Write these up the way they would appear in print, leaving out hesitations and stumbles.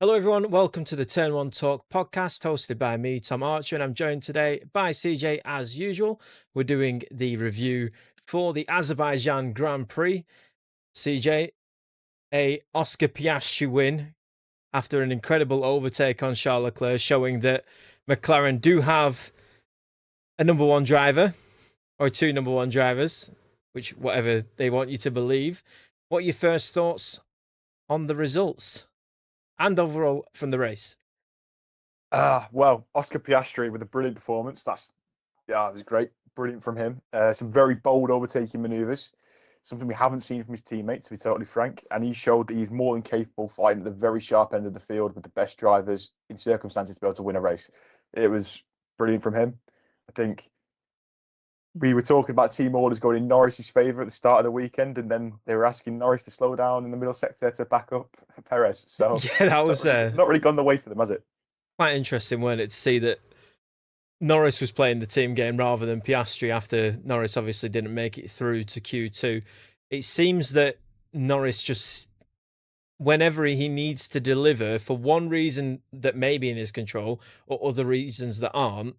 Hello, everyone. Welcome to the Turn One Talk podcast hosted by me, Tom Archer, and I'm joined today by CJ as usual. We're doing the review for the Azerbaijan Grand Prix. CJ, a Oscar Piastri win after an incredible overtake on Charles Leclerc, showing that McLaren do have a number one driver or two number one drivers, which whatever they want you to believe. What are your first thoughts on the results and overall from the race? Well, Oscar Piastri with a brilliant performance. It was great, brilliant from him. Some very bold overtaking manoeuvres, something we haven't seen from his teammates, to be totally frank. And he showed that he's more than capable fighting at the very sharp end of the field with the best drivers in circumstances to be able to win a race. It was brilliant from him. I think we were talking about team orders going in Norris's favour at the start of the weekend, and then they were asking Norris to slow down in the middle sector to back up Perez. So Yeah, that was not really gone the way for them, has it? quite interesting, wasn't it, to see that Norris was playing the team game rather than Piastri after Norris obviously didn't make it through to Q2. It seems that Norris just, whenever he needs to deliver for one reason that may be in his control or other reasons that aren't,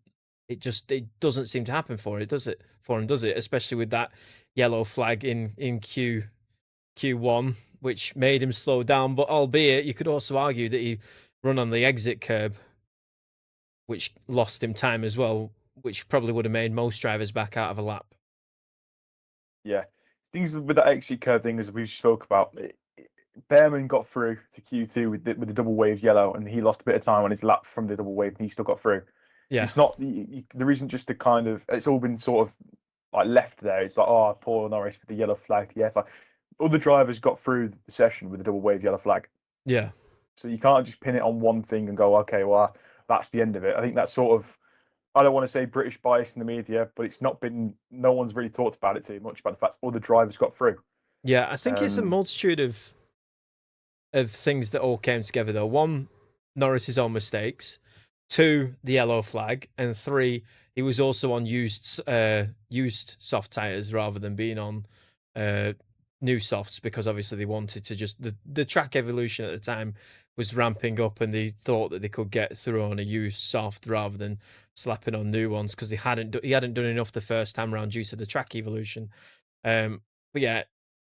it doesn't seem to happen for it, does it? For him, does it? Especially with that yellow flag in Q1, which made him slow down. But albeit, you could also argue that he run on the exit curb, which lost him time as well, which probably would have made most drivers back out of a lap. Yeah, things with that exit curve thing, as we spoke about, Behrman got through to Q2 with the double wave yellow, and he lost a bit of time on his lap from the double wave, and he still got through. Yeah. It's not there isn't just a kind of, it's all been sort of like left there. It's like, oh, poor Norris with the yellow flag. Yeah, it's like other drivers got through the session with the double wave yellow flag, Yeah. so you can't just pin it on one thing and go, okay, well, that's the end of it. I think that's sort of, I don't want to say British bias in the media, but it's not been, no one's really talked about it too much about the fact other drivers got through. Yeah. I think it's a Um, multitude of things that all came together though. One, Norris's own mistakes. Two, the yellow flag, and three, he was also on used soft tires rather than being on uh, new softs because obviously they wanted to just the track evolution at the time was ramping up and they thought that they could get through on a used soft rather than slapping on new ones because he hadn't done enough the first time around due to the track evolution. But yeah,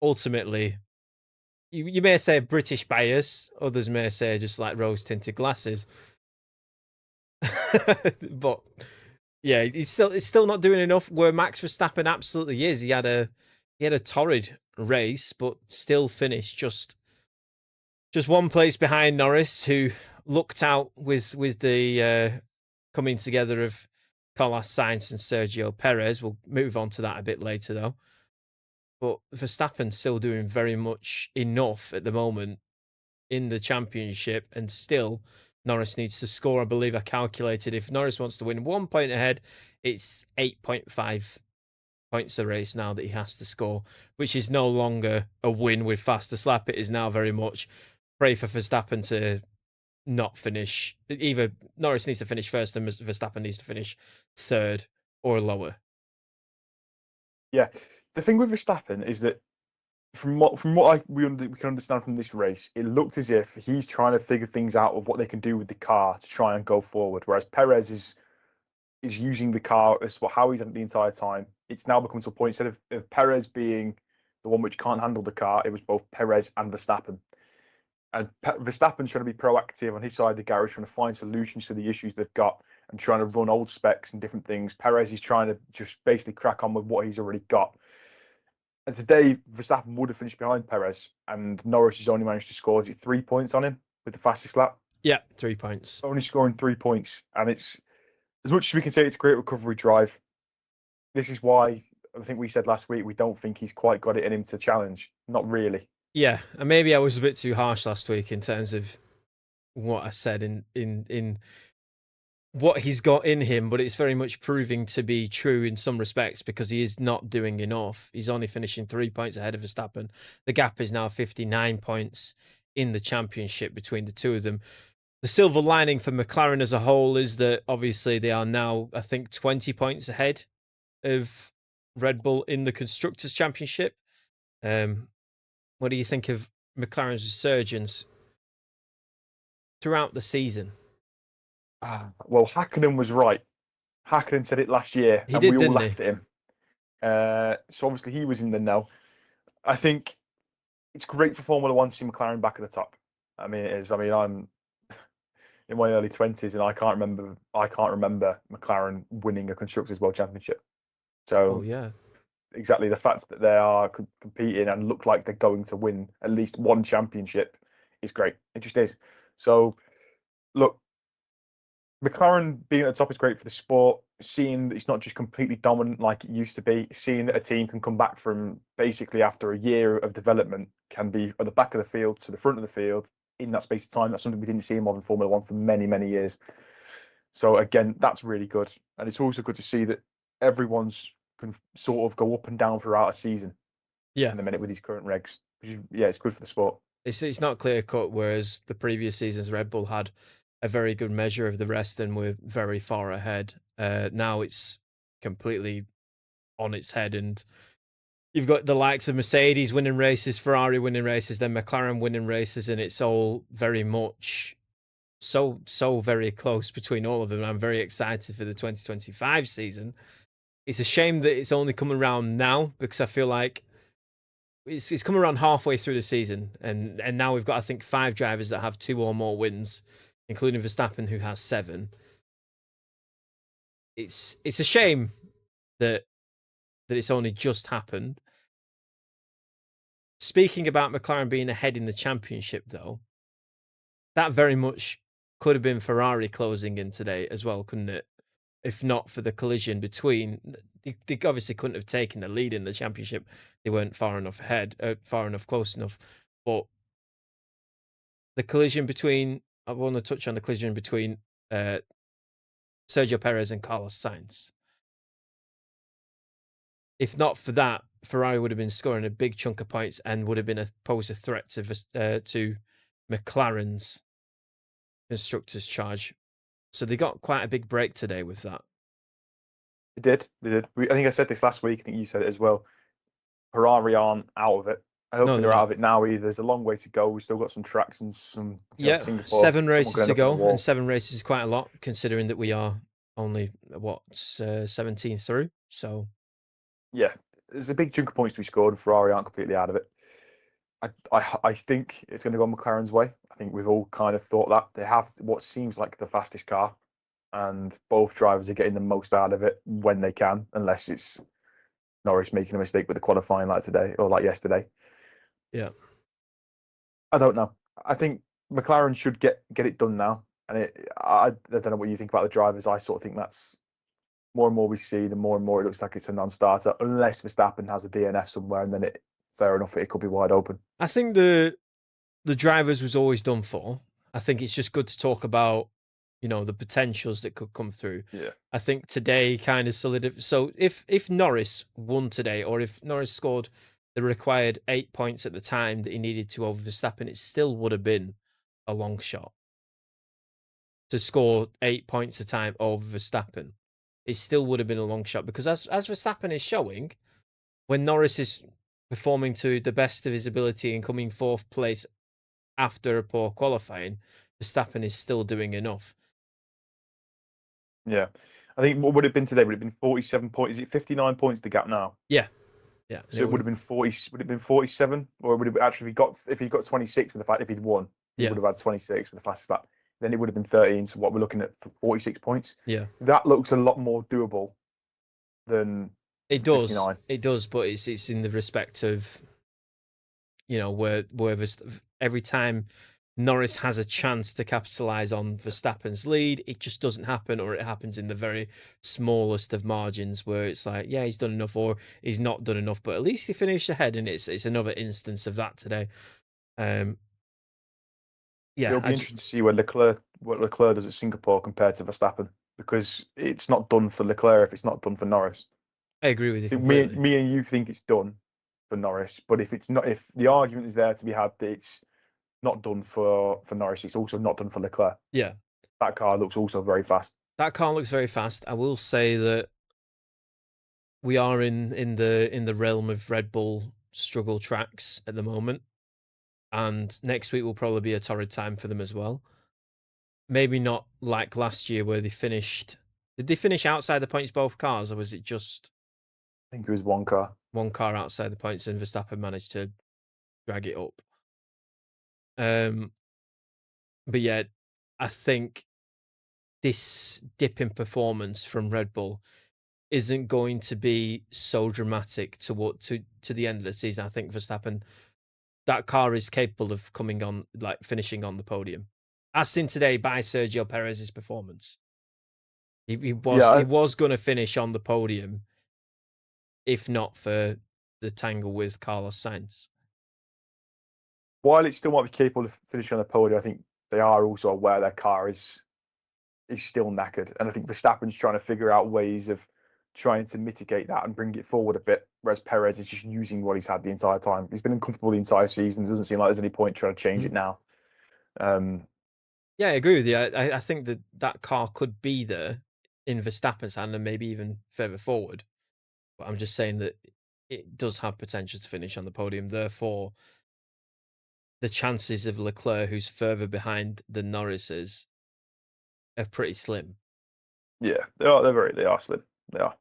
ultimately you may say British bias, others may say just like rose tinted glasses. But yeah, he's still not doing enough. Where Max Verstappen absolutely is. He had a torrid race, but still finished just one place behind Norris, who looked out with the coming together of Carlos Sainz and Sergio Perez. We'll move on to that a bit later, though. But Verstappen's still doing very much enough at the moment in the championship, and still Norris needs to score. I believe I calculated if Norris wants to win 1 point ahead, it's 8.5 points a race now that he has to score, which is no longer a win with faster slap. It is now very much pray for Verstappen to not finish. Either Norris needs to finish first and Verstappen needs to finish third or lower. yeah, the thing with Verstappen is that we can understand from this race, it looked as if he's trying to figure things out of what they can do with the car to try and go forward, whereas Perez is using the car as well, how he's done it the entire time. It's now become to a point, instead of Perez being the one which can't handle the car, it was both Perez and Verstappen. And Verstappen's trying to be proactive on his side of the garage, trying to find solutions to the issues they've got and trying to run old specs and different things. Perez is trying to just basically crack on with what he's already got. And today, Verstappen would have finished behind Perez, and Norris has only managed to score, is it 3 points on him with the fastest lap? Yeah, 3 points. Only scoring 3 points. And it's, as much as we can say it's a great recovery drive, this is why I think we said last week we don't think he's quite got it in him to challenge. Not really. Yeah, and maybe I was a bit too harsh last week in terms of what I said in what he's got in him, but it's very much proving to be true in some respects because he is not doing enough. He's only finishing 3 points ahead of Verstappen. The gap is now 59 points in the championship between the two of them. The silver lining for McLaren as a whole is that obviously they are now, I think, 20 points ahead of Red Bull in the Constructors' Championship. What do you think of McLaren's resurgence throughout the season. Well, Hakkinen was right. Hakkinen said it last year, He and we did, all didn't he? laughed at him. So obviously he was in the know. I think it's great for Formula One to see McLaren back at the top. I mean, it is. I mean, I'm in my early 20s, and I can't remember McLaren winning a constructors world championship. Oh So yeah. exactly the fact that they are competing and look like they're going to win at least one championship is great. It just is. So look, McLaren being at the top is great for the sport. Seeing that it's not just completely dominant like it used to be, seeing that a team can come back from basically after a year of development, can be at the back of the field to the front of the field in that space of time. That's something we didn't see in modern Formula One for many, many years. So again, that's really good, and it's also good to see that everyone's can sort of go up and down throughout a season. Yeah. In the minute with these current regs, which is, yeah, it's good for the sport. It's not clear cut, whereas the previous seasons Red Bull had a very good measure of the rest and were very far ahead. Now it's completely on its head, and you've got the likes of Mercedes winning races, Ferrari winning races, then McLaren winning races, and it's all very much so very close between all of them. I'm very excited for the 2025 season. It's a shame that it's only coming around now, because I feel like it's come around halfway through the season, and now we've got, I think, 5 drivers that have 2 or more wins, including Verstappen, who has 7. It's a shame that it's only just happened. Speaking about McLaren being ahead in the championship, though, that very much could have been Ferrari closing in today as well, couldn't it? If not for the collision between, they obviously couldn't have taken the lead in the championship. They weren't far enough ahead, far enough, close enough. But the collision between, I want to touch on the collision between Sergio Perez and Carlos Sainz. If not for that, Ferrari would have been scoring a big chunk of points and would have been posed a threat to McLaren's constructors charge. So they got quite a big break today with that. They did. They did. I think I said this last week. I think you said it as well. Ferrari aren't out of it. I don't No, think they're they're out not. of it now either. There's a long way to go. We've still got some tracks and some, Yeah, Singapore. 7 Someone could races end to up in a go, wall. and 7 races is quite a lot, considering that we are only 17 through. So Yeah, there's a big chunk of points to be scored, and Ferrari aren't completely out of it. I think it's going to go McLaren's way. I think we've all kind of thought that they have what seems like the fastest car, and both drivers are getting the most out of it when they can, unless it's Norris making a mistake with the qualifying like today or like yesterday. yeah, I don't know. I think McLaren should get it done now. And I don't know what you think about the drivers. I sort of think that's more and more we see, the more and more it looks like it's a non-starter, unless Verstappen has a DNF somewhere, and then fair enough, it could be wide open. I think the drivers was always done for. I think it's just good to talk about, the potentials that could come through. Yeah. I think today kind of solidified. So if Norris won today, or if Norris scored the required 8 points at the time that he needed to over Verstappen, it still would have been a long shot to score 8 points a time over Verstappen. It still would have been a long shot, because as Verstappen is showing, when Norris is performing to the best of his ability and coming 4th place after a poor qualifying, Verstappen is still doing enough. Yeah. I think what would it have been today? Would it have been 47 points? Is it 59 points the gap now? Yeah. So it would have been 40. Would it have been 47, or would it actually if he got 26 with the fact if he'd won, he would have had 26 with the fastest lap. Then it would have been 13. So what we're looking at, 46 points. Yeah. That looks a lot more doable than It does. 59. It does, but it's in the respect of, where every time Norris has a chance to capitalize on Verstappen's lead, it just doesn't happen, or it happens in the very smallest of margins where it's like, yeah, he's done enough or he's not done enough, but at least he finished ahead, and it's another instance of that today. Yeah, It'll be interesting to see what Leclerc does at Singapore compared to Verstappen, because it's not done for Leclerc if it's not done for Norris. I agree with you I think completely. me and you think it's done for Norris, but if it's not, if the argument is there to be had that it's not done for Norris, it's also not done for Leclerc. Yeah, That car looks also very fast. that car looks very fast. I will say that we are in the realm of Red Bull struggle tracks at the moment, and next week will probably be a torrid time for them as well. maybe not like last year where they finished. Did they finish outside the points both cars, or was it just I think it was one car. one car outside the points and Verstappen managed to drag it up? But yeah, I think this dip in performance from Red Bull isn't going to be so dramatic to the end of the season. I think Verstappen, that car is capable of finishing on the podium, as seen today by Sergio Perez's performance. He Yeah, was going to finish on the podium if not for the tangle with Carlos Sainz. while it still might be capable of finishing on the podium, I think they are also aware their car is still knackered, and I think Verstappen's trying to figure out ways of trying to mitigate that and bring it forward a bit. Whereas Perez is just using what he's had the entire time. He's been uncomfortable the entire season. It doesn't seem like there's any point trying to change it now. Yeah, I agree with you. I think that car could be there in Verstappen's hand and maybe even further forward. But I'm just saying that it does have potential to finish on the podium. Therefore, the chances of Leclerc, who's further behind than Norris is, are pretty slim. Yeah, they are. They are slim. They are.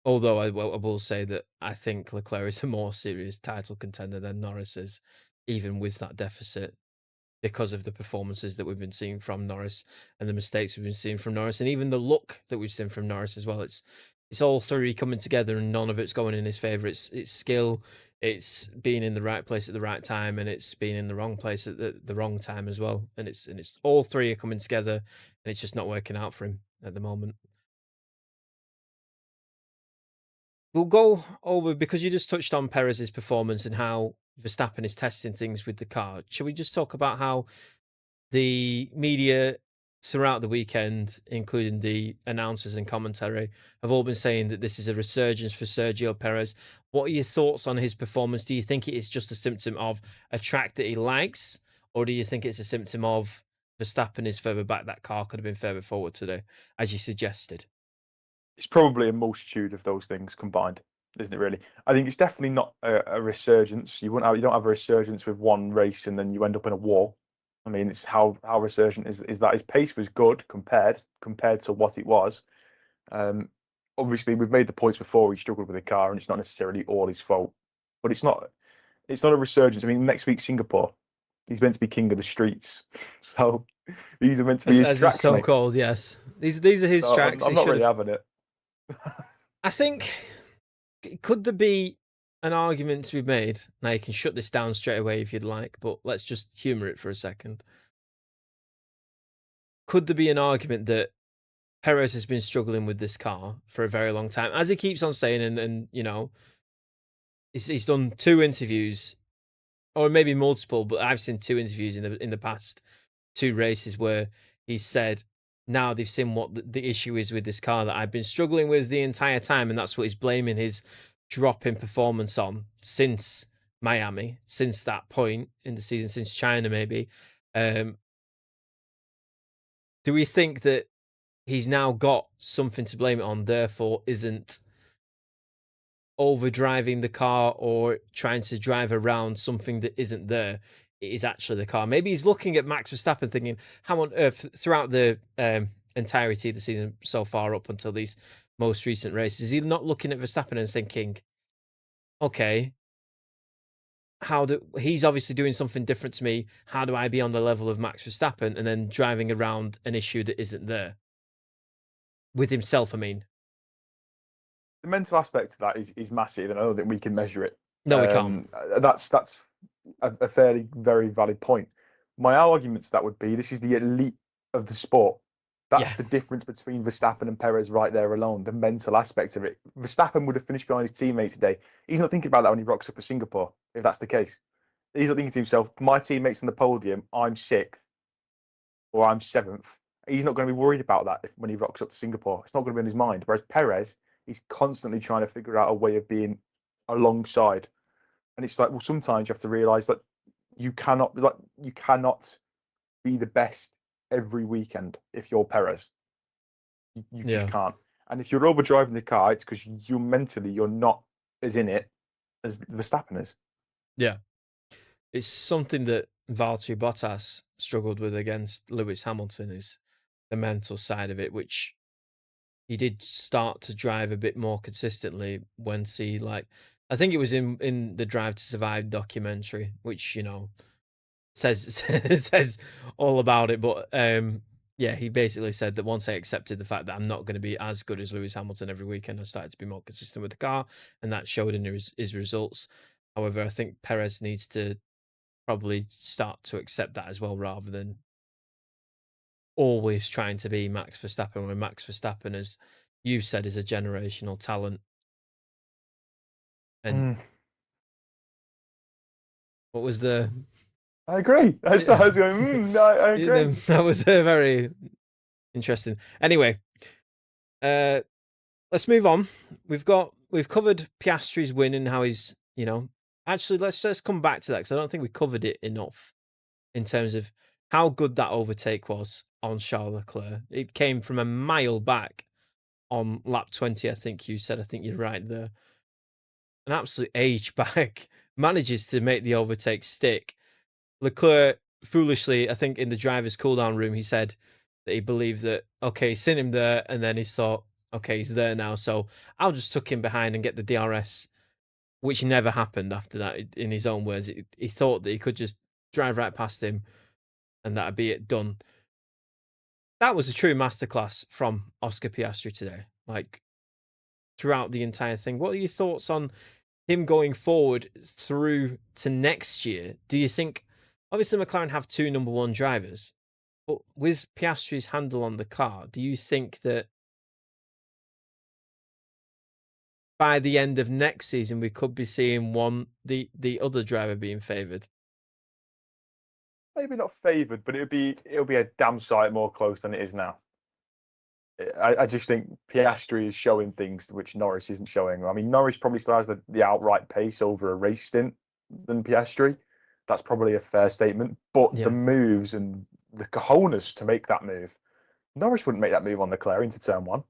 Although I will say that I think Leclerc is a more serious title contender than Norris is, even with that deficit, because of the performances that we've been seeing from Norris and the mistakes we've been seeing from Norris, and even the luck that we've seen from Norris as well. It's all three coming together, and none of it's going in his favour. It's skill, it's being in the right place at the right time, and it's being in the wrong place at the wrong time as well. And it's all three are coming together, and it's just not working out for him at the moment. We'll go over, because you just touched on Perez's performance and how Verstappen is testing things with the car. Shall we just talk about how the media throughout the weekend, including the announcers and commentary, have all been saying that this is a resurgence for Sergio Perez? What are your thoughts on his performance? Do you think it is just a symptom of a track that he likes, or do you think it's a symptom of Verstappen is further back? That car could have been further forward today, as you suggested. It's probably a multitude of those things combined, isn't it? Really, I think it's definitely not a resurgence. You don't have a resurgence with one race and then you end up in a war. I mean, it's how resurgent is that his pace was good compared to what it was. Um, Obviously, we've made the points before. He struggled with the car, and it's not necessarily all his fault. But it's not a resurgence. I mean, next week Singapore, he's meant to be king of the streets, so these are meant to be his As it's tracks, so mate. called, yes. These are his So tracks. I'm He not should really have. having it. I think, could there be an argument to be made? Now, you can shut this down straight away if you'd like, but let's just humor it for a second. Could there be an argument that Perez has been struggling with this car for a very long time, as he keeps on saying, and you know, he's done 2 interviews, or maybe multiple, but I've seen 2 interviews in the past 2 races where he's said, now they've seen what the issue is with this car that I've been struggling with the entire time, and that's what he's blaming his drop in performance on since Miami, since that point in the season, since China maybe. Do we think that he's now got something to blame it on, therefore isn't overdriving the car or trying to drive around something that isn't there? It is actually the car. Maybe he's looking at Max Verstappen thinking, how on earth, throughout the entirety of the season so far up until these most recent races, is he not looking at Verstappen and thinking, okay, he's obviously doing something different to me. How do I be on the level of Max Verstappen? And then driving around an issue that isn't there with himself, I mean. The mental aspect of that is massive, and I don't think we can measure it. No, we can't. That's a fairly very valid point. My arguments to that would be this is the elite of the sport. Yeah. That's the difference between Verstappen and Perez right there alone, the mental aspect of it. Verstappen would have finished behind his teammate today. He's not thinking about that when he rocks up at Singapore, if that's the case. He's not thinking to himself, my teammate's on the podium, I'm sixth or I'm seventh. He's not going to be worried about that when he rocks up to Singapore. It's not going to be in his mind. Whereas Perez, he's constantly trying to figure out a way of being alongside. And it's like, well, sometimes you have to realize that you cannot be the best every weekend if you're Perez. You just can't. And if you're overdriving the car, it's because you're not as in it as Verstappen is. Yeah. It's something that Valtteri Bottas struggled with against Lewis Hamilton is the mental side of it, which he did start to drive a bit more consistently once he I think it was in the Drive to Survive documentary, which says says all about it. But yeah, he basically said that once I accepted the fact that I'm not going to be as good as Lewis Hamilton every weekend, I started to be more consistent with the car, and that showed in his results. However, I think Perez needs to probably start to accept that as well, rather than always trying to be Max Verstappen, when Max Verstappen, as you've said, is a generational talent. And what was the... I agree. I was going, I agree. That was very interesting. Anyway, let's move on. We've covered Piastri's win and how he's, actually, let's just come back to that, because I don't think we covered it enough in terms of how good that overtake was on Charles Leclerc. It came from a mile back on lap 20, I think you said. I think you're right there. An absolute age back, manages to make the overtake stick. Leclerc, foolishly, I think in the driver's cooldown room, he said that he believed that, okay, seen him there, and then he thought, okay, he's there now, so I'll just tuck him behind and get the DRS, which never happened after that, in his own words. He thought that he could just drive right past him, and that'd be it, done. That was a true masterclass from Oscar Piastri today, throughout the entire thing. What are your thoughts on him going forward through to next year? Do you think, obviously McLaren have two number one drivers, but with Piastri's handle on the car, do you think that by the end of next season we could be seeing the other driver being favoured? Maybe not favoured, but it'll be a damn sight more close than it is now. I just think Piastri is showing things which Norris isn't showing. I mean, Norris probably still has the outright pace over a race stint than Piastri. That's probably a fair statement. But the moves and the cojones to make that move, Norris wouldn't make that move on Leclerc into turn one.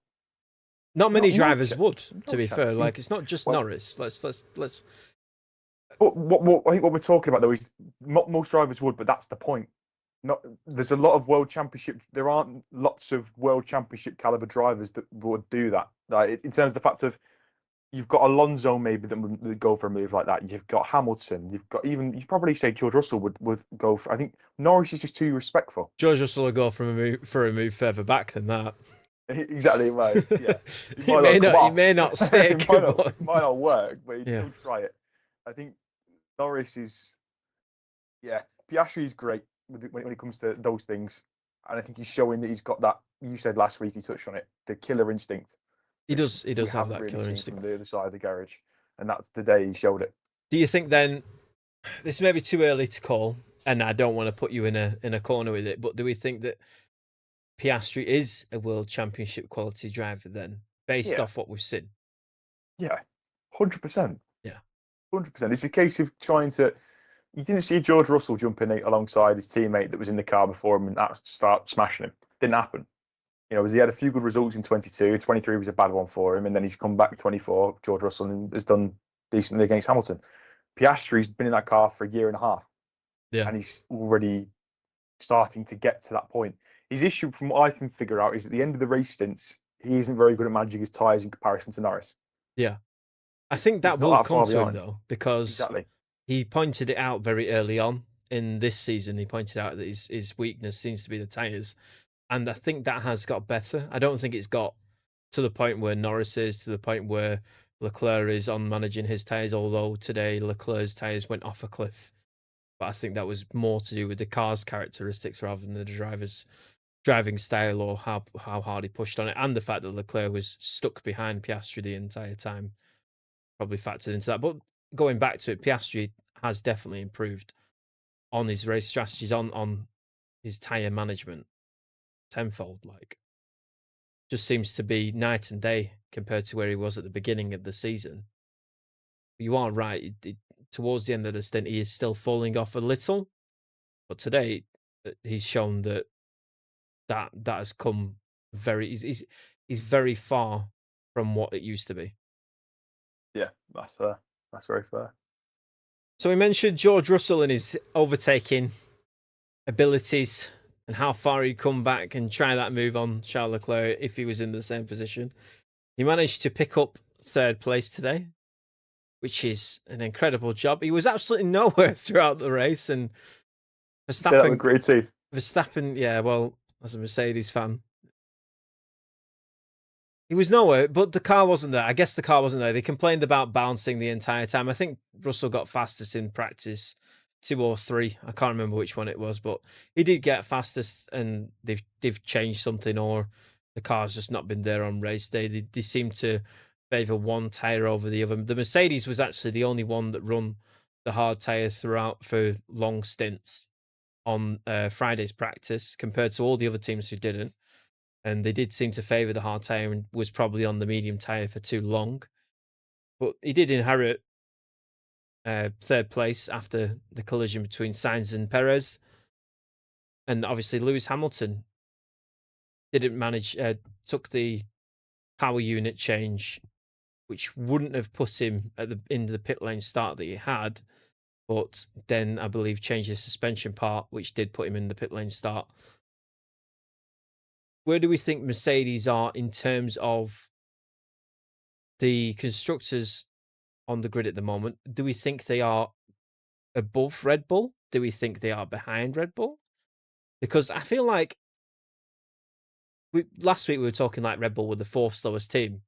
Not many drivers would, to be fair. It's not just Norris. Let's. But what I think what we're talking about though is not most drivers would, but that's the point. There's a lot of world championship. There aren't lots of world championship caliber drivers that would do that. In terms of the fact of, you've got Alonso maybe that would go for a move like that. You've got Hamilton. You've got you probably say George Russell would go for. I think Norris is just too respectful. George Russell will go for a move further back than that. Exactly, right. Yeah, he may not stick. It might not work, but he'd still try it. I think Norris is, Piastri is great when it comes to those things, and I think he's showing that he's got that. You said last week, he touched on it, the killer instinct. He does have that killer instinct from the other side of the garage, and that's the day he showed it. Do you think then, this may be too early to call, and I don't want to put you in a corner with it, but do we think that Piastri is a world championship quality driver then, based off what we've seen? Yeah, 100%. Yeah, 100%. It's a case of trying to. You didn't see George Russell jumping alongside his teammate that was in the car before him and start smashing him. Didn't happen. He had a few good results in 22. 23 was a bad one for him, and then he's come back 24. George Russell and has done decently against Hamilton. Piastri's been in that car for a year and a half, and he's already starting to get to that point. His issue, from what I can figure out, is at the end of the race stints, he isn't very good at managing his tyres in comparison to Norris. Yeah. I think that will come to him, though, because he pointed it out very early on in this season. He pointed out that his weakness seems to be the tyres. And I think that has got better. I don't think it's got to the point where Norris is, to the point where Leclerc is on managing his tyres, although today Leclerc's tyres went off a cliff. But I think that was more to do with the car's characteristics rather than the driver's driving style or how hard he pushed on it, and the fact that Leclerc was stuck behind Piastri the entire time probably factored into that. But going back to it, Piastri has definitely improved on his race strategies, on his tyre management tenfold. Just seems to be night and day compared to where he was at the beginning of the season. You are right. Towards the end of the stint, he is still falling off a little, but today he's shown that has come he's very far from what it used to be. Yeah, that's fair. That's very fair. So we mentioned George Russell and his overtaking abilities and how far he'd come back and try that move on Charles Leclerc if he was in the same position. He managed to pick up third place today, which is an incredible job. He was absolutely nowhere throughout the race, and Say that with great teeth. Verstappen, yeah, well, as a Mercedes fan, he was nowhere, but the car wasn't there. I guess the car wasn't there. They complained about bouncing the entire time. I think Russell got fastest in practice 2 or 3. I can't remember which one it was, but he did get fastest, and they've changed something, or the car's just not been there on race day. They seem to favour one tyre over the other. The Mercedes was actually the only one that run the hard tyre throughout for long stints on Friday's practice, compared to all the other teams who didn't. And they did seem to favour the hard tyre and was probably on the medium tyre for too long. But he did inherit third place after the collision between Sainz and Perez. And obviously Lewis Hamilton didn't manage, took the power unit change, which wouldn't have put him at in the pit lane start that he had, but then I believe changed the suspension part, which did put him in the pit lane start. Where do we think Mercedes are in terms of the constructors on the grid at the moment? Do we think they are above Red Bull? Do we think they are behind Red Bull? Because I feel like last week we were talking like Red Bull were the 4th slowest team.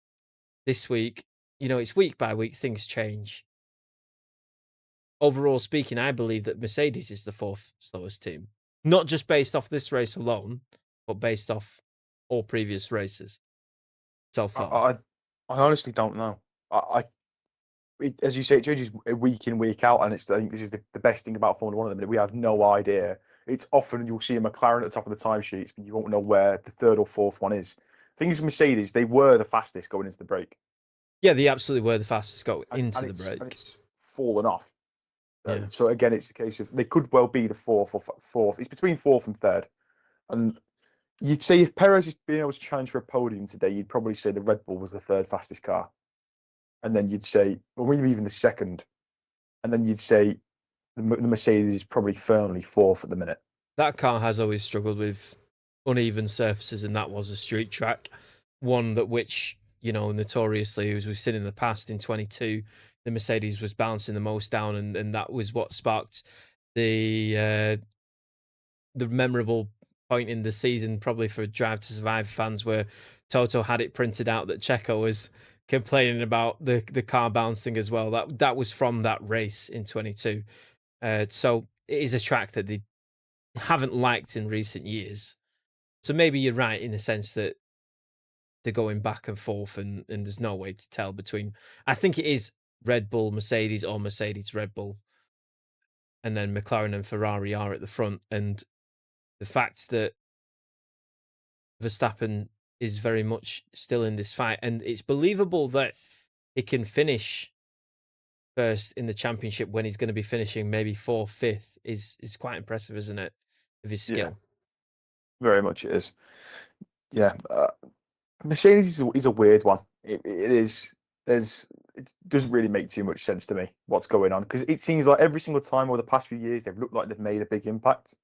This week, it's week by week, things change. Overall speaking, I believe that Mercedes is the 4th slowest team. Not just based off this race alone, but based off all previous races so far. I honestly don't know. As you say, it changes week in, week out, and I think this is the best thing about Formula One at the minute. We have no idea. It's often you'll see a McLaren at the top of the timesheets, but you won't know where the 3rd or 4th one is. Things Mercedes, they were the fastest going into the break. Yeah, they absolutely were the fastest going into the break. And it's fallen off. Yeah. So again, it's a case of they could well be the 4th or 4th. It's between 4th and 3rd. And you'd say if Perez is being able to challenge for a podium today, you'd probably say the Red Bull was the 3rd fastest car. And then you'd say, well, maybe even the 2nd. And then you'd say the Mercedes is probably firmly 4th at the minute. That car has always struggled with uneven surfaces, and that was a street track. One that which, notoriously, as we've seen in the past in 22, the Mercedes was bouncing the most down, and that was what sparked the memorable point in the season, probably for Drive to Survive fans, where Toto had it printed out that Checo was complaining about the car bouncing as well. That was from that race in 22. So it is a track that they haven't liked in recent years. So maybe you're right in the sense that they're going back and forth, and there's no way to tell between. I think it is Red Bull, Mercedes, or Mercedes, Red Bull. And then McLaren and Ferrari are at the front. And the fact that Verstappen is very much still in this fight, and it's believable that he can finish first in the championship when he's going to be finishing maybe 4th, 5th is quite impressive, isn't it? Of his skill. Yeah, very much it is. Yeah, Mercedes is a weird one. It is. It doesn't really make too much sense to me what's going on, because it seems like every single time over the past few years they've looked like they've made a big impact.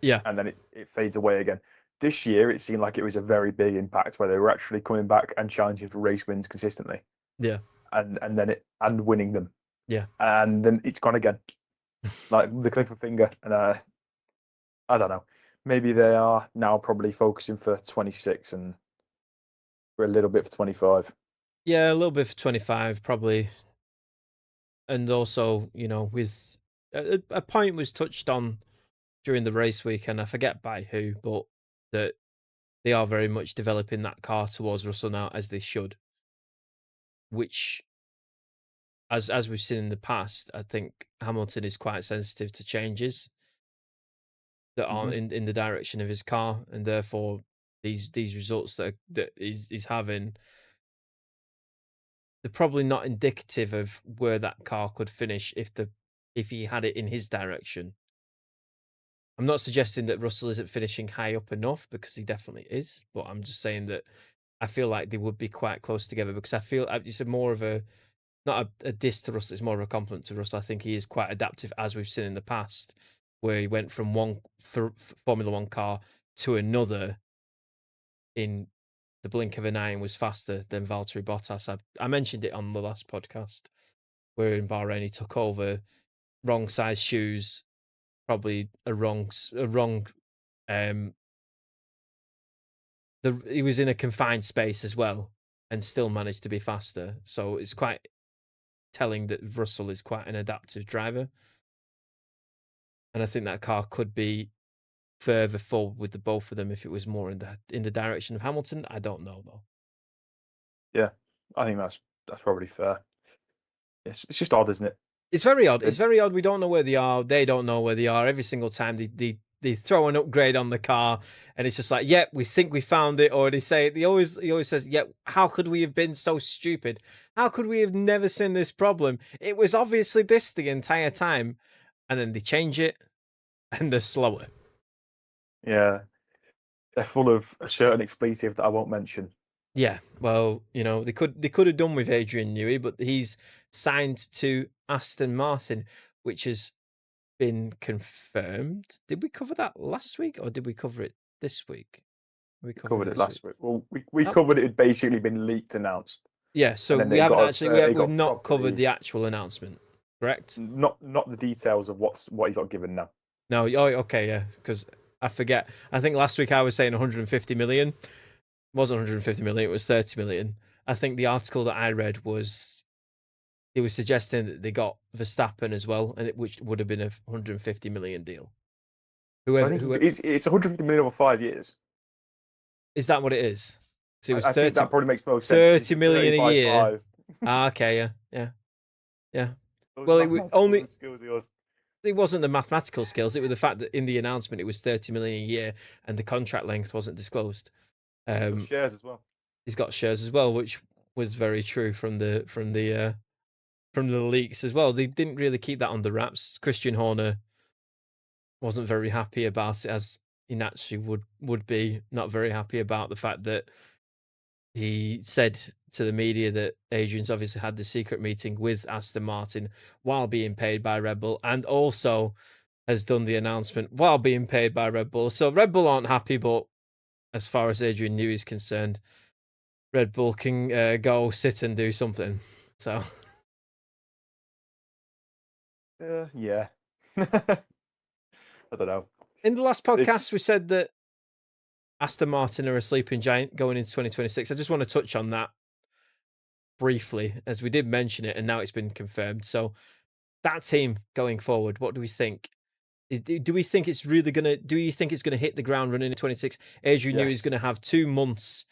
Yeah, and then it fades away again. This year it seemed like it was a very big impact where they were actually coming back and challenging for race wins consistently. Yeah, and then winning them. Yeah, and then it's gone again, like the click of a finger. And I don't know. Maybe they are now probably focusing for 26 and for a little bit for 25. Yeah, a little bit for 25 probably. And also, with a point was touched on during the race week, and I forget by who, but that they are very much developing that car towards Russell now, as they should. Which, as we've seen in the past, I think Hamilton is quite sensitive to changes that aren't in the direction of his car, and therefore these results that he's having, they're probably not indicative of where that car could finish if he had it in his direction. I'm not suggesting that Russell isn't finishing high up enough, because he definitely is, but I'm just saying that I feel like they would be quite close together, because I feel it's more of a, not a diss to Russell, it's more of a compliment to Russell. I think he is quite adaptive, as we've seen in the past, where he went from one Formula One car to another in the blink of an eye and was faster than Valtteri Bottas. I mentioned it on the last podcast, where in Bahrain he took over, wrong size shoes, probably a wrong. He was in a confined space as well, and still managed to be faster. So it's quite telling that Russell is quite an adaptive driver, and I think that car could be further forward with the both of them if it was more in the direction of Hamilton. I don't know though. Yeah, I think that's probably fair. It's just odd, isn't it? It's very odd. It's very odd. We don't know where they are. They don't know where they are. Every single time they throw an upgrade on the car, and it's just like, yep, we think we found it. Or he always says, yep, how could we have been so stupid? How could we have never seen this problem? It was obviously this the entire time. And then they change it, and they're slower. Yeah, they're full of a certain expletive that I won't mention. Yeah, well, they could have done with Adrian Newey, but he's signed to Aston Martin, which has been confirmed. Did we cover that last week, or did we cover it this week? We covered it last week. Well, we covered it. It had basically been leaked, announced. Yeah, so we haven't actually we've not covered the actual announcement, correct? Not the details of what he got given now. No, oh, okay, yeah, because I forget. I think last week I was saying 150 million. It wasn't 150 million, it was 30 million. I think the article that I read was suggesting that they got Verstappen as well, and which would have been a 150 million deal. It's 150 million over 5 years. Is that what it is? So it was 30, think that probably makes the most sense. 30 million a year. Okay, yeah. Well, it wasn't the mathematical skills. It was the fact that in the announcement it was 30 million a year, and the contract length wasn't disclosed. Shares as well. He's got shares as well, which was very true from the leaks as well. They didn't really keep that under wraps. Christian Horner wasn't very happy about it, as he naturally would be not very happy about the fact that he said to the media that Adrian's obviously had the secret meeting with Aston Martin while being paid by RedBull, and also has done the announcement while being paid by RedBull. So RedBull aren't happy, but as far as Adrian Newey is concerned, RedBull can go sit and do something. So, yeah. I don't know. In the last podcast, we said that Aston Martin are a sleeping giant going into 2026. I just want to touch on that briefly, as we did mention it, and now it's been confirmed. So, that team going forward, what do we think? Do we think it's really gonna? Do you think it's gonna hit the ground running in 26? Adrian Newey is gonna have 2 months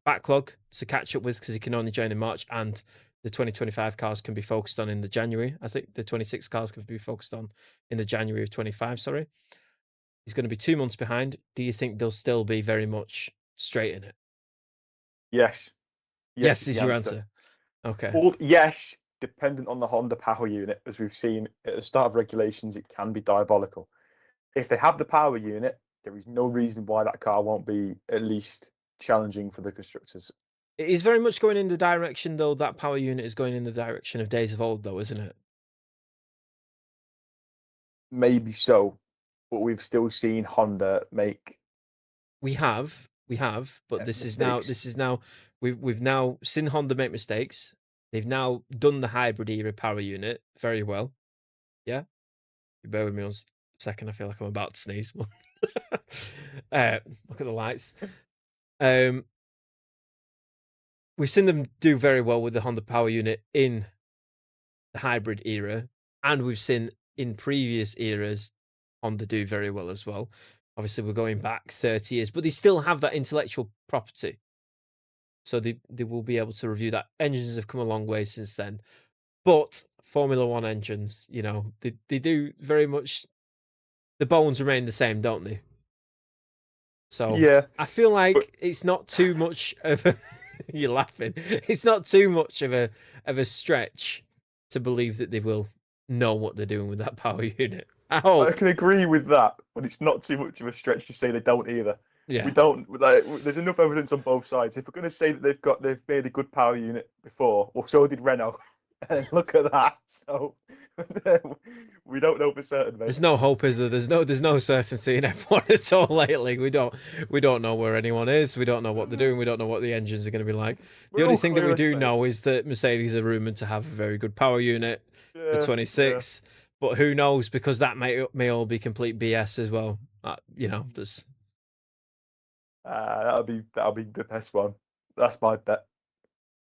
backlog to catch up with, because he can only join in March, and the 2025 cars can be focused on in the January. I think the 26 cars can be focused on in the January of 25. Sorry, he's going to be 2 months behind. Do you think they'll still be very much straight in it? Yes. Yes is your answer. Okay. Well, yes. Dependent on the Honda power unit, as we've seen at the start of regulations, it can be diabolical. If they have the power unit, there is no reason why that car won't be at least challenging for the constructors. It is very much going in the direction, though, that power unit is going in the direction of days of old, though, isn't it? Maybe so, but we've still seen Honda make. We have, but this is now. We've now seen Honda make mistakes. They've now done the hybrid era power unit very well. Yeah? You bear with me 1 second. I feel like I'm about to sneeze. Look at the lights. We've seen them do very well with the Honda power unit in the hybrid era, and we've seen in previous eras Honda do very well as well. Obviously, we're going back 30 years, but they still have that intellectual property. So they will be able to review that. Engines have come a long way since then. But Formula One engines, they do very much, the bones remain the same, don't they? So yeah, I feel like it's not too much of a, you're laughing. It's not too much of a stretch to believe that they will know what they're doing with that power unit. I can agree with that, but it's not too much of a stretch to say they don't either. Yeah. We don't. There's enough evidence on both sides. If we're going to say that they've made a good power unit before, well, so did Renault. And look at that. So we don't know for certain, mate. There's no hope, is there? There's no certainty in F1 at all lately. We don't know where anyone is. We don't know what they're doing. We don't know what the engines are going to be like. The We're only all thing that we clueless, do mate. know is that Mercedes are rumored to have a very good power unit for Yeah, yeah. 26, but who knows, because that may all be complete BS as well. There's That'll be the best one. That's my bet.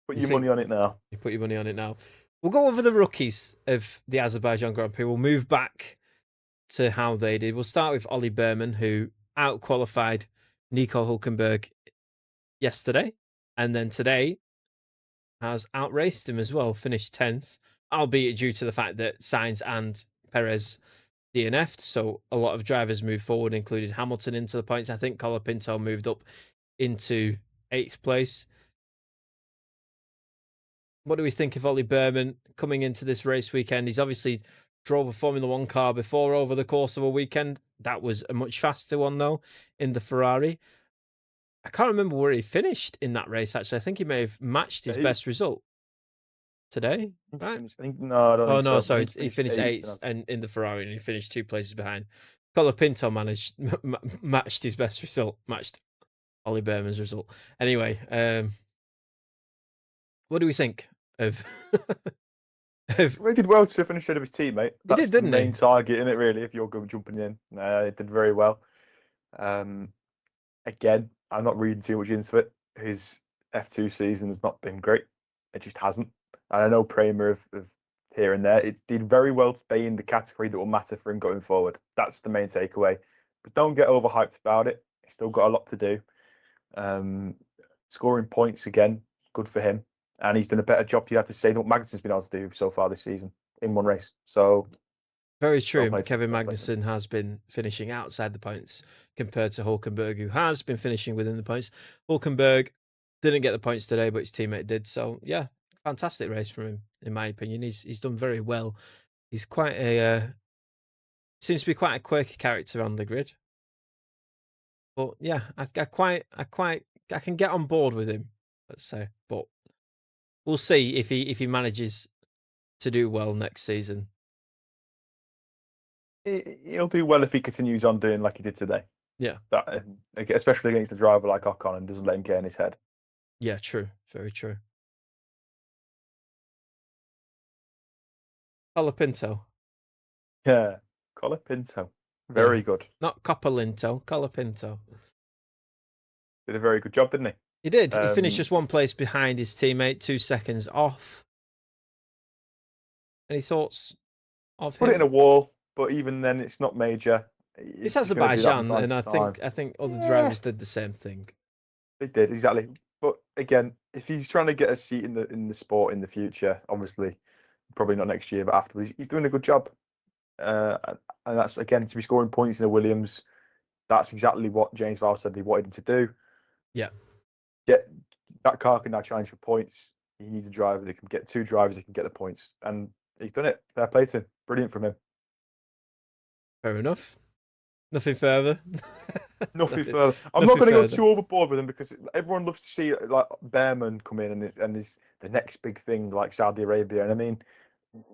Put you your money think on it now. you put your money on it now. We'll go over the rookies of the Azerbaijan Grand Prix. We'll move back to how they did. We'll start with Ollie Berman, who outqualified Nico Hulkenberg yesterday, and then today has outraced him as well, finished 10th, albeit due to the fact that Sainz and Perez DNF'd. So a lot of drivers moved forward, including Hamilton into the points. I think Colapinto moved up into 8th place. What do we think of Ollie Berman coming into this race weekend? He's obviously drove a Formula One car before over the course of a weekend. That was a much faster one, though, in the Ferrari. I can't remember where he finished in that race, actually. I think he may have matched his Yeah, best result today, right? No, I don't Oh, think no, so. I sorry. think He finished finished eighth. 8th and in the Ferrari, and he finished 2 places behind. Colapinto matched his best result, matched Ollie Berman's result. Anyway, what do we think of... He did well to finish ahead of his teammate. He did, That's the didn't main he? target, isn't it? Really, if you're going jumping in, he did very well. Again, I'm not reading too much into it. His F2 season has not been great. It just hasn't. And I know Prema of here and there. It did very well to stay in the category that will matter for him going forward. That's the main takeaway. But don't get overhyped about it. He's still got a lot to do. Scoring points again, good for him. And he's done a better job, you have to say, than what Magnussen's been able to do so far this season in one race. So Very well true. played to him. Kevin Well played to him. Magnussen has been finishing outside the points compared to Hulkenberg, who has been finishing within the points. Hulkenberg didn't get the points today, but his teammate did. So yeah, fantastic race from him, in my opinion. He's done very well. He's quite a seems to be quite a quirky character on the grid. But yeah, I can get on board with him, let's say. But we'll see if he manages to do well next season. He'll do well if he continues on doing like he did today. Yeah. That, especially against a driver like Ocon and doesn't let him get in his head. Yeah, true. Very true. Colapinto. Yeah, Colapinto, very good. Not Copperlinto, Colapinto. Did a very good job, didn't he? He did. He finished just 1 place behind his teammate, 2 seconds off. Any thoughts of Put him? it in a wall, but even then, it's not major. It's just gonna do that from Azerbaijan, time and to time. I think other Yeah, drivers did the same thing. they did exactly. But again, if he's trying to get a seat in the sport in the future, obviously, probably not next year, but afterwards, he's doing a good job. And that's again to be scoring points in a Williams. That's exactly what James Vowles said they wanted him to do. Yeah. Get that car can now challenge for points. He needs a driver that can get 2 drivers that can get the points, and he's done it. Fair play to him. Brilliant from him. Fair enough. Nothing further. Nothing further. I'm not going to go too overboard with him because everyone loves to see like Behrman come in and is the next big thing like Saudi Arabia. And I mean,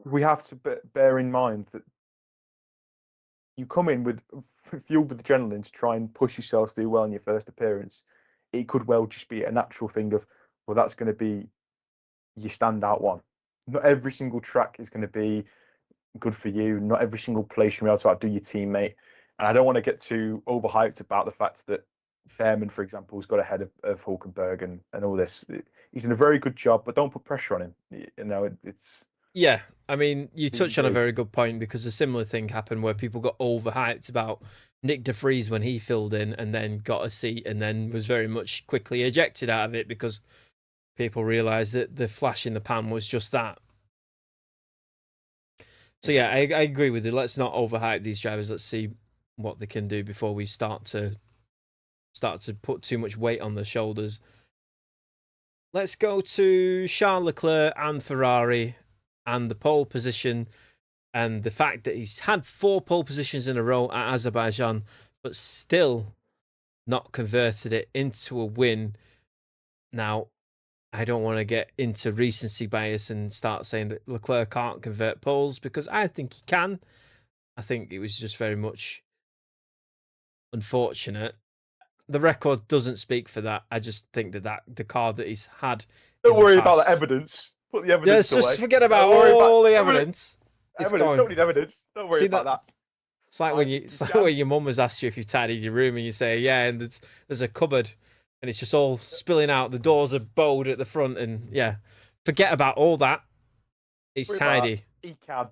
we have to bear in mind that you come in with fueled with adrenaline to try and push yourself to do well in your first appearance. It could well just be a natural thing of, well, that's going to be your standout one. Not every single track is going to be good for you. Not every single place you're able to outdo your teammate. And I don't want to get too overhyped about the fact that Behrman, for example, has got ahead of Hulkenberg and all this. He's done a very good job, but don't put pressure on him. You know, it's... Yeah, I mean, you touch on a easy. very good point because a similar thing happened where people got overhyped about Nick de Vries when he filled in and then got a seat and then was very much quickly ejected out of it because people realised that the flash in the pan was just that. So yeah, I agree with you. Let's not overhype these drivers. Let's see what they can do before we start to put too much weight on their shoulders. Let's go to Charles Leclerc and Ferrari and the pole position and the fact that he's had 4 pole positions in a row at Azerbaijan, but still not converted it into a win. Now, I don't want to get into recency bias and start saying that Leclerc can't convert poles, because I think he can. I think it was just very much unfortunate. The record doesn't speak for that. I just think that the car that he's had Don't in the worry about the past. evidence. Put the evidence Let's away. just forget about Don't worry all the evidence. evidence. It's Evidence. gone. Don't need evidence. Don't worry See about that. It's like when your mum has asked you if you've tidied your room and you say, yeah, and there's a cupboard and it's just all spilling out. The doors are bowed at the front, and yeah, forget about all that. It's tidy. He can.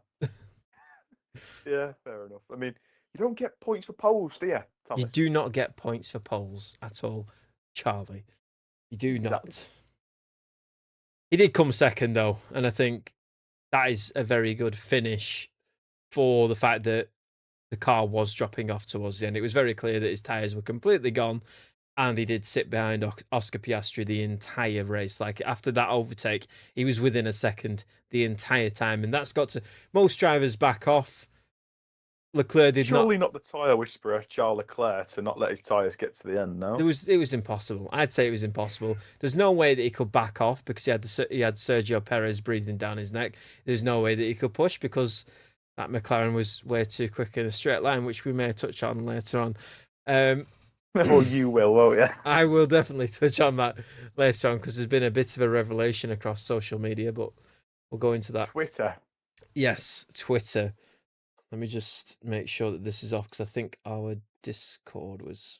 Yeah, fair enough. I mean, you don't get points for poles, do you, Thomas? You do not get points for poles at all, Charlie. You do not. He did come second though, and I think that is a very good finish for the fact that the car was dropping off towards the end. It was very clear that his tyres were completely gone, and he did sit behind Oscar Piastri the entire race. Like, after that overtake, he was within a second the entire time, and that's got to... Most drivers back off. Leclerc did Surely not the tyre whisperer, Charles Leclerc, to not let his tyres get to the end, no? It was impossible. I'd say it was impossible. There's no way that he could back off because he had Sergio Perez breathing down his neck. There's no way that he could push because that McLaren was way too quick in a straight line, which we may touch on later on. Or you will, won't you? I will definitely touch on that later on because there's been a bit of a revelation across social media, but we'll go into that. Twitter. Yes, Twitter. Let me just make sure that this is off because I think our Discord was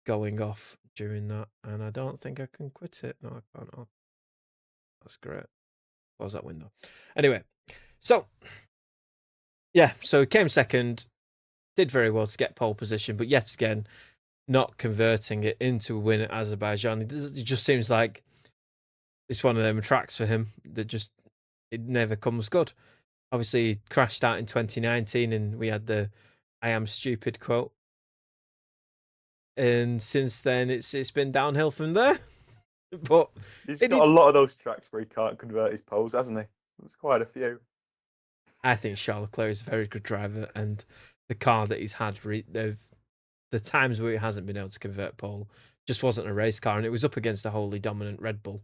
going off during that, and I don't think I can quit it. No, I can't. Oh, that's great. Close that window. Anyway, so yeah, so he came second, did very well to get pole position, but yet again, not converting it into a win at Azerbaijan. It just seems like it's one of them tracks for him that just it never comes good. Obviously, he crashed out in 2019, and we had the "I am stupid" quote. And since then, it's been downhill from there. But he's got a lot of those tracks where he can't convert his poles, hasn't he? There's quite a few. I think Charles Leclerc is a very good driver, and the car that he's had, the times where he hasn't been able to convert pole, just wasn't a race car, and it was up against a wholly dominant Red Bull.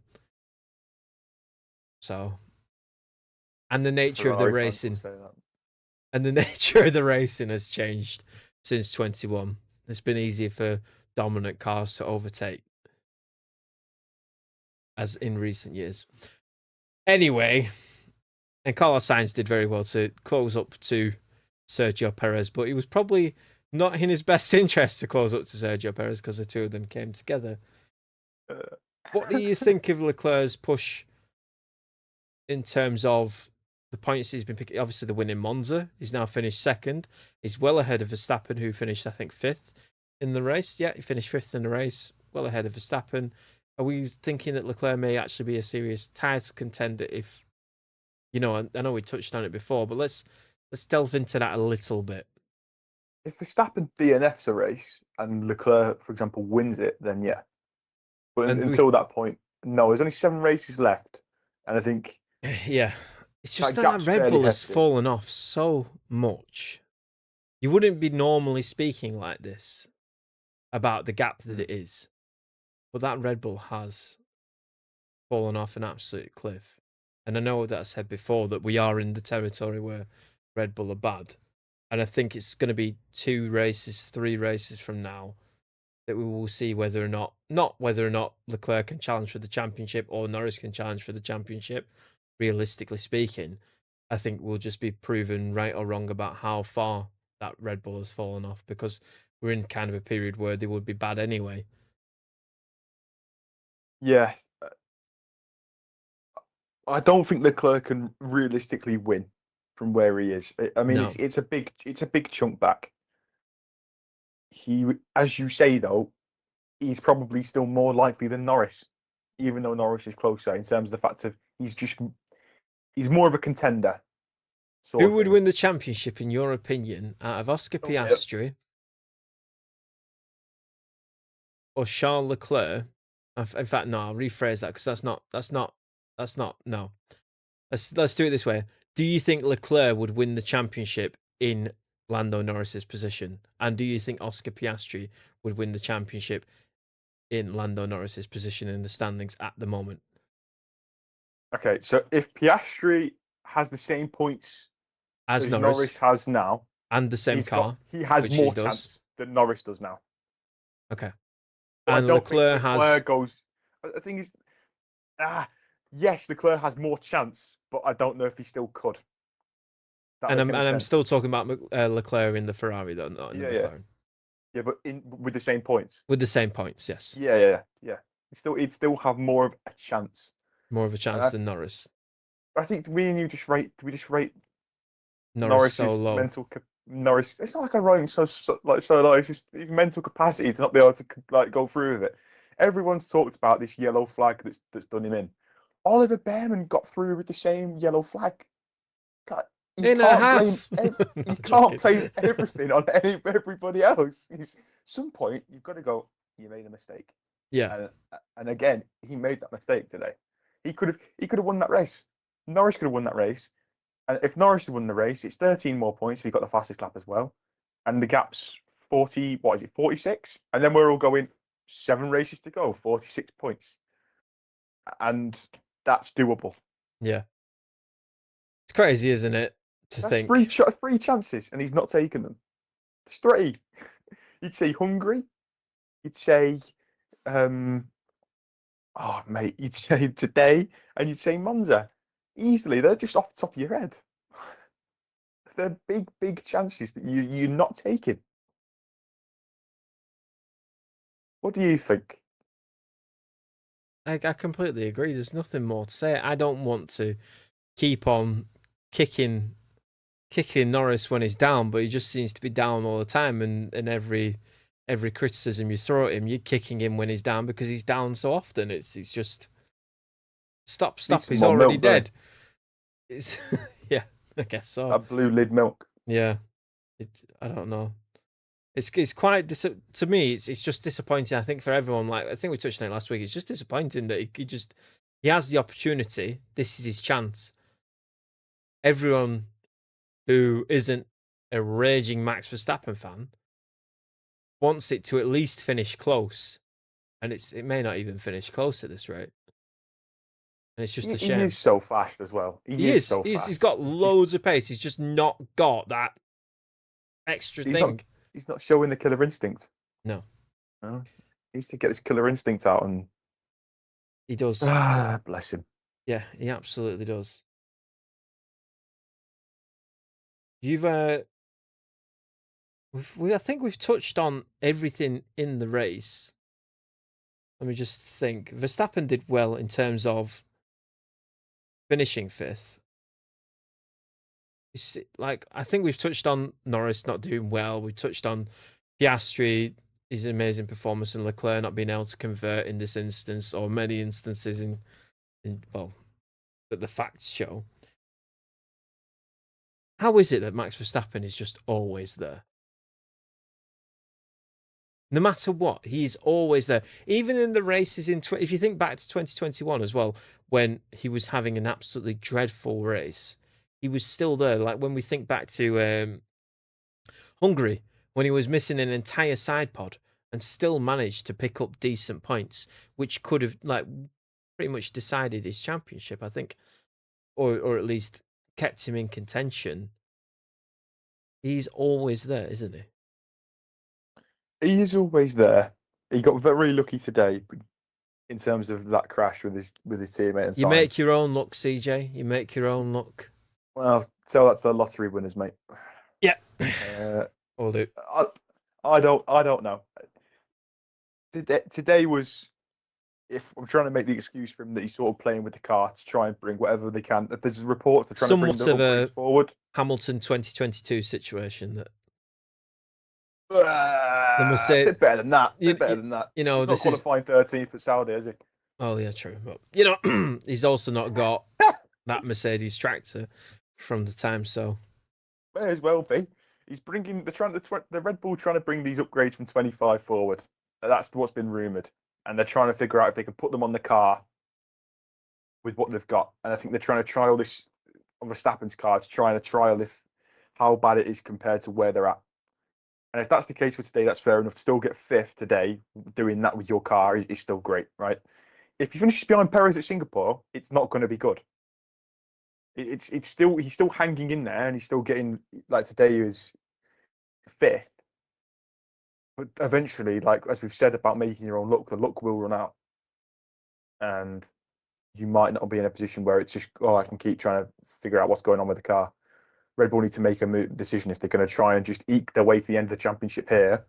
So, and the nature of the racing, has changed since 21. It's been easier for dominant cars to overtake, as in recent years. Anyway, and Carlos Sainz did very well to close up to Sergio Perez, but it was probably not in his best interest to close up to Sergio Perez because the two of them came together. What do you think of Leclerc's push in terms of the points he's been picking? Obviously, the win in Monza. He's now finished second. He's well ahead of Verstappen, who finished, I think, fifth in the race. Yeah, he finished fifth in the race, well ahead of Verstappen. Are we thinking that Leclerc may actually be a serious title contender if, I know we touched on it before, but let's delve into that a little bit. If Verstappen DNFs a race and Leclerc, for example, wins it, then yeah. But until that point, no. There's only 7 races left, and I think yeah, it's just that Red Bull has fallen off so much. You wouldn't be normally speaking like this about the gap that it is, but that Red Bull has fallen off an absolute cliff. And I know that I said before that we are in the territory where Red Bull are bad. And I think it's going to be 3 races from now that we will see whether or not whether or not Leclerc can challenge for the championship or Norris can challenge for the championship. Realistically speaking, I think we'll just be proven right or wrong about how far that Red Bull has fallen off, because we're in kind of a period where they would be bad anyway. Yeah. I don't think Leclerc can realistically win from where he is. I mean, No. it's a big chunk back. He, as you say though, he's probably still more likely than Norris, even though Norris is closer in terms of the fact of he's more of a contender. Who would win the championship in your opinion, out of Oscar Piastri or Charles Leclerc? In fact, no, I'll rephrase that because that's not no. Let's do it this way. Do you think Leclerc would win the championship in Lando Norris's position? And do you think Oscar Piastri would win the championship in Lando Norris's position in the standings at the moment. Okay, so if Piastri has the same points As as Norris Norris has now, and the same car, he has which he more does. chance than Norris does now. Okay. But I And don't think Leclerc has. Leclerc goes. The thing is, yes, Leclerc has more chance, but I don't know if he still could. That And make any I'm still sense? talking about Leclerc in the Ferrari, though, not in the Yeah, yeah, McLaren. yeah. But with the same points. With the same points, yes. Yeah, yeah, yeah. He'd still have more of a chance. More of a And chance than Norris. I think we and you just rate. We just rate Norris so Norris's low. Norris. It's not like I rate him so low. It's just his mental capacity to not be able to like go through with it. Everyone's talked about this yellow flag that's done him in. Oliver Behrman got through with the same yellow flag. God, you In a can't blame house. No, you I'm can't joking. blame everything on everybody else. Some point you've got to go. You made a mistake, Yeah. and again he made that mistake today. He could have won that race. Norris could have won that race, and if Norris had won the race, it's 13 more points. If he got the fastest lap as well, and the gap's 40. What is it? 46, and then we're all going 7 races to go, 46 points, and that's doable. Yeah. It's crazy, isn't it? To That's three think. three chances, and he's not taken them. It's 3. You'd say Hungary. You'd say, um, oh mate, you'd say today, and you'd say Monza. Easily, they're just off the top of your head. They're big, big chances that you're not taking. What do you think? I completely agree. There's nothing more to say. I don't want to keep on kicking Norris when he's down, but he just seems to be down all the time. And every criticism you throw at him, you're kicking him when he's down because he's down so often. It's just stop. Need some He's more already milk, don't dead. It's yeah, I guess he? so. That blue lid milk. Yeah, I don't know. It's quite to me. It's just disappointing. I think for everyone. Like I think we touched on it last week. It's just disappointing that he has the opportunity. This is his chance. Everyone who isn't a raging Max Verstappen fan wants it to at least finish close, and it may not even finish close at this rate. And it's just a He shame. is so fast as well. He He is is. so He's fast. got loads of pace. He's just not got that extra He's not thing. he's not showing the killer instinct. No, No. He needs to get his killer instinct out and he does. bless him. Yeah, he absolutely does. You've I think we've touched on everything in the race. Let me just think. Verstappen did well in terms of finishing 5th. Like I think we've touched on Norris not doing well. We touched on Piastri, his amazing performance, and Leclerc not being able to convert in this instance or many instances in well that the facts show. How is it that Max Verstappen is just always there? No matter what, he's always there. Even in the races if you think back to 2021 as well, when he was having an absolutely dreadful race, he was still there. Like when we think back to Hungary, when he was missing an entire side pod and still managed to pick up decent points, which could have like pretty much decided his championship, I think, or at least kept him in contention. He's always there, isn't he? He is always there. He got very lucky today in terms of that crash with his teammate and You Sainz. make your own luck, CJ. You make your own luck. Well, tell that to the lottery winners, mate. Yeah. Will do. I don't know. Today was, if I'm trying to make the excuse for him that he's sort of playing with the car to try and bring whatever they can. There's reports they're trying to bring Somewhat the of upgrades a forward. Hamilton 2022 situation that A the Mercedes. bit better than that. You know, He's not this is. qualifying 13th at Saudi, is he? Oh yeah, true. But you know, he's also not got that Mercedes tractor from the time. So May as well be. He's bringing the Red Bull trying to bring these upgrades from 25 forward. That's what's been rumored, and they're trying to figure out if they can put them on the car with what they've got. And I think they're trying to trial this on Verstappen's car to try and trial if how bad it is compared to where they're at. And if that's the case for today, that's fair enough. To still get fifth today, doing that with your car is still great, right? If you finish behind Perez at Singapore, it's not going to be good. It's still he's still hanging in there, and he's still getting like today he was fifth. But eventually, like as we've said about making your own luck, the luck will run out, and you might not be in a position where it's just I can keep trying to figure out what's going on with the car. Red Bull need to make a decision if they're going to try and just eke their way to the end of the championship here,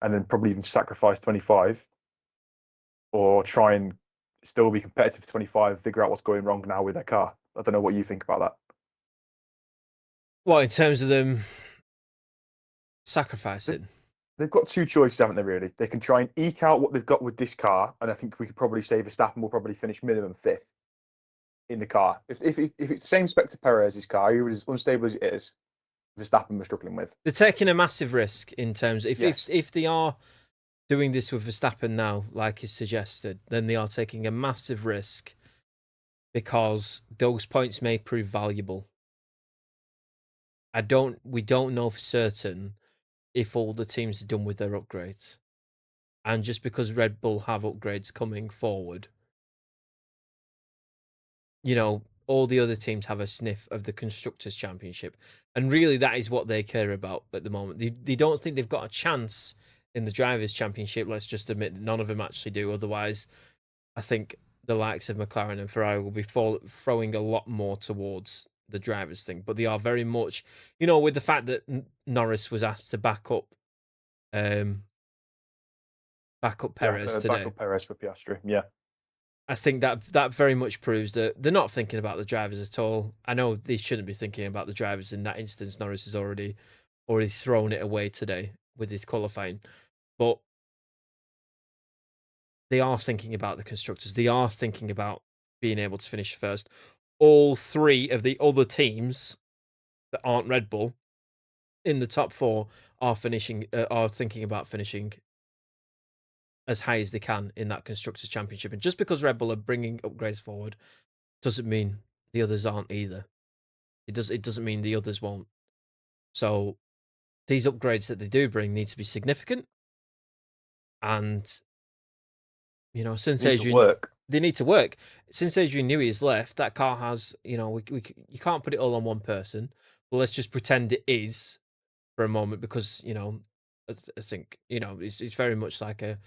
and then probably even sacrifice 25, or try and still be competitive for 25. Figure out what's going wrong now with their car. I don't know what you think about that. Well, in terms of them sacrificing. They've got two choices, haven't they, really? They can try and eke out what they've got with this car, and I think we could probably say Verstappen will probably finish minimum fifth in the car. If it's the same spec to Perez's car, he was as unstable as it is, Verstappen was struggling with. They're taking a massive risk in terms of Yes. if they are doing this with Verstappen now, like is suggested, then they are taking a massive risk because those points may prove valuable. We don't know for certain if all the teams are done with their upgrades. And just because Red Bull have upgrades coming forward, all the other teams have a sniff of the Constructors' Championship. And really, that is what they care about at the moment. They don't think they've got a chance in the Drivers' Championship. Let's just admit that none of them actually do. Otherwise, I think the likes of McLaren and Ferrari will be throwing a lot more towards the drivers thing. But they are very much, with the fact that Norris was asked to back up Perez today. Back up Perez for Piastri, yeah. I think that very much proves that they're not thinking about the drivers at all. I know they shouldn't be thinking about the drivers in that instance. Norris has already thrown it away today with his qualifying. But they are thinking about the constructors. They are thinking about being able to finish first. All three of the other teams that aren't Red Bull in the top four are thinking about finishing as high as they can in that Constructors' Championship. And just because Red Bull are bringing upgrades forward doesn't mean the others aren't either. It doesn't mean the others won't. So these upgrades that they do bring need to be significant. And, since they need to work. Since Adrian Newey has left, that car has, you can't put it all on one person. But let's just pretend it is for a moment because, I think, it's very much like a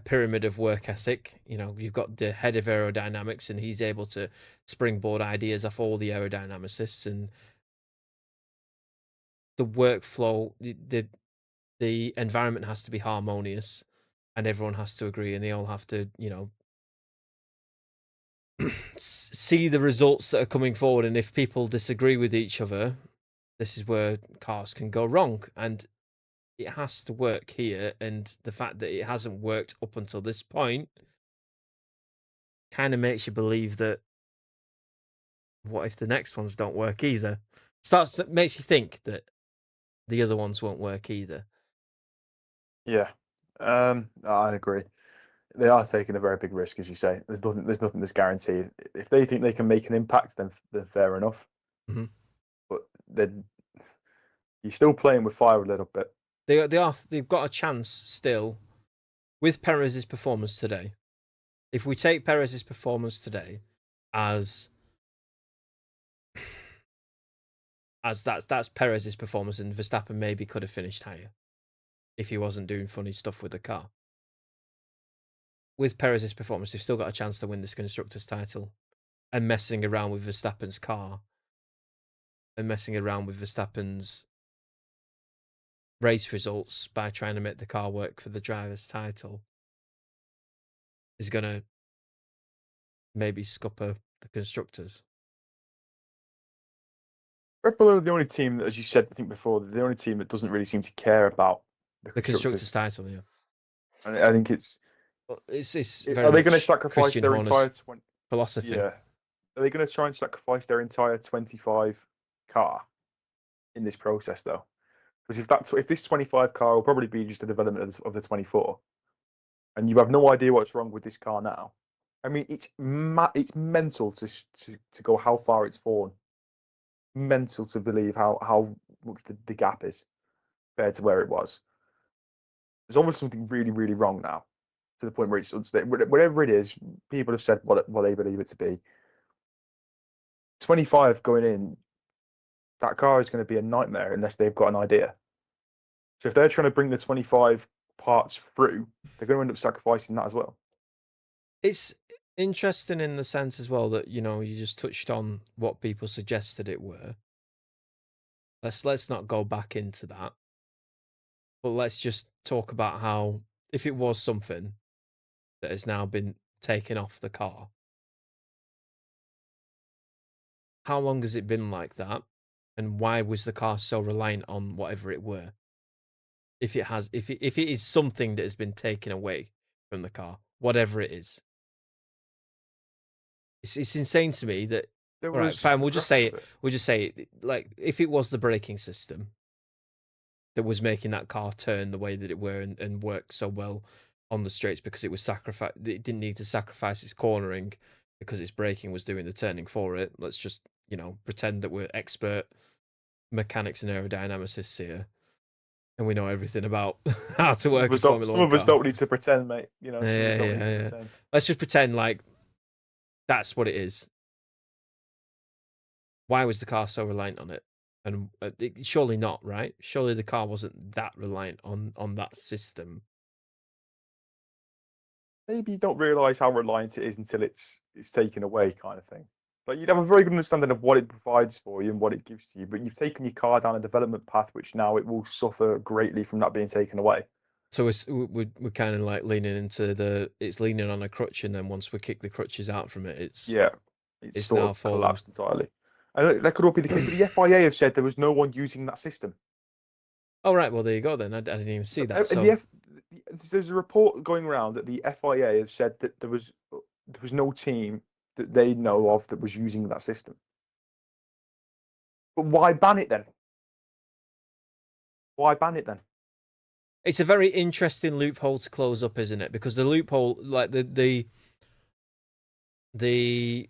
pyramid of work ethic. You've got the head of aerodynamics, and he's able to springboard ideas off all the aerodynamicists, and the workflow, the environment has to be harmonious, and everyone has to agree, and they all have to, see the results that are coming forward. And if people disagree with each other, this is where cars can go wrong, and it has to work here. And the fact that it hasn't worked up until this point kind of makes you believe that what if the next ones don't work either? Makes you think that the other ones won't work either. Yeah, I agree. They are taking a very big risk, as you say. There's nothing that's guaranteed. If they think they can make an impact, then fair enough. Mm-hmm. But then you're still playing with fire a little bit. They've got a chance still with Perez's performance today. If we take Perez's performance today as that's Perez's performance, and Verstappen maybe could have finished higher if he wasn't doing funny stuff with the car. With Perez's performance, they've still got a chance to win this Constructors' title, and messing around with Verstappen's car and messing around with Verstappen's race results by trying to make the car work for the driver's title is going to maybe scupper the Constructors. Red Bull are the only team, as you said, I think before, the only team that doesn't really seem to care about the Constructors' title, yeah. And I think it's very are they going to much sacrifice Christian their Horner's entire philosophy. Yeah. Are they going to try and sacrifice their entire 25 car in this process, though? Because if this 25 car will probably be just a development of the 24, and you have no idea what's wrong with this car now. I mean, it's mental to go how far it's fallen. Mental to believe how much the gap is. compared to where it was. There's almost something really, really wrong now, to the point where it's whatever it is. People have said what they believe it to be. 25 going in, that car is going to be a nightmare unless they've got an idea. So if they're trying to bring the 25 parts through, they're going to end up sacrificing that as well. It's interesting in the sense as well that, you just touched on what people suggested it were. Let's not go back into that. But let's just talk about how, if it was something that has now been taken off the car, how long has it been like that? And why was the car so reliant on whatever it were? If it is something that has been taken away from the car, whatever it is. It's insane to me that, all right, fine, we'll just say it. We'll just say it. Like, if it was the braking system that was making that car turn the way that it were and work so well on the straights because it was it didn't need to sacrifice its cornering because its braking was doing the turning for it. Let's just, pretend that we're expert mechanics and aerodynamicists here, and we know everything about how to work a Formula 1 car. Some of us don't need to pretend, mate. Yeah. Let's just pretend like that's what it is. Why was the car so reliant on it? And surely not, right? Surely the car wasn't that reliant on that system. Maybe you don't realise how reliant it is until it's taken away, kind of thing. Like, you'd have a very good understanding of what it provides for you and what it gives to you, but you've taken your car down a development path which now it will suffer greatly from that being taken away. So we're kind of like leaning into it's leaning on a crutch, and then once we kick the crutches out from it, it's sort now of collapsed entirely. And that could all be the case, but the FIA have said there was no one using that system. Oh, right. Well, there you go then. I didn't even see that. There's a report going around that the FIA have said that there was no team that they know of that was using that system. But why ban it then? Why ban it then? It's a very interesting loophole to close up, isn't it? Because the loophole, like the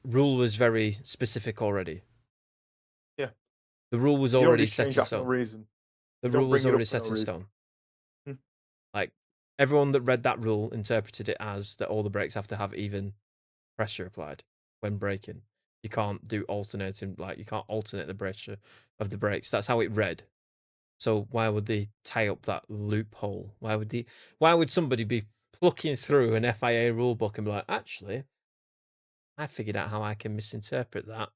rule was very specific already. Yeah. The rule was already set in stone. No reason. The rule was already set in stone. Like, everyone that read that rule interpreted it as that all the brakes have to have even pressure applied when braking. You can't do alternating, like you can't alternate the pressure of the brakes. That's how it read. So why would they tie up that loophole? Why would somebody be plucking through an FIA rule book and be like, actually, I figured out how I can misinterpret that.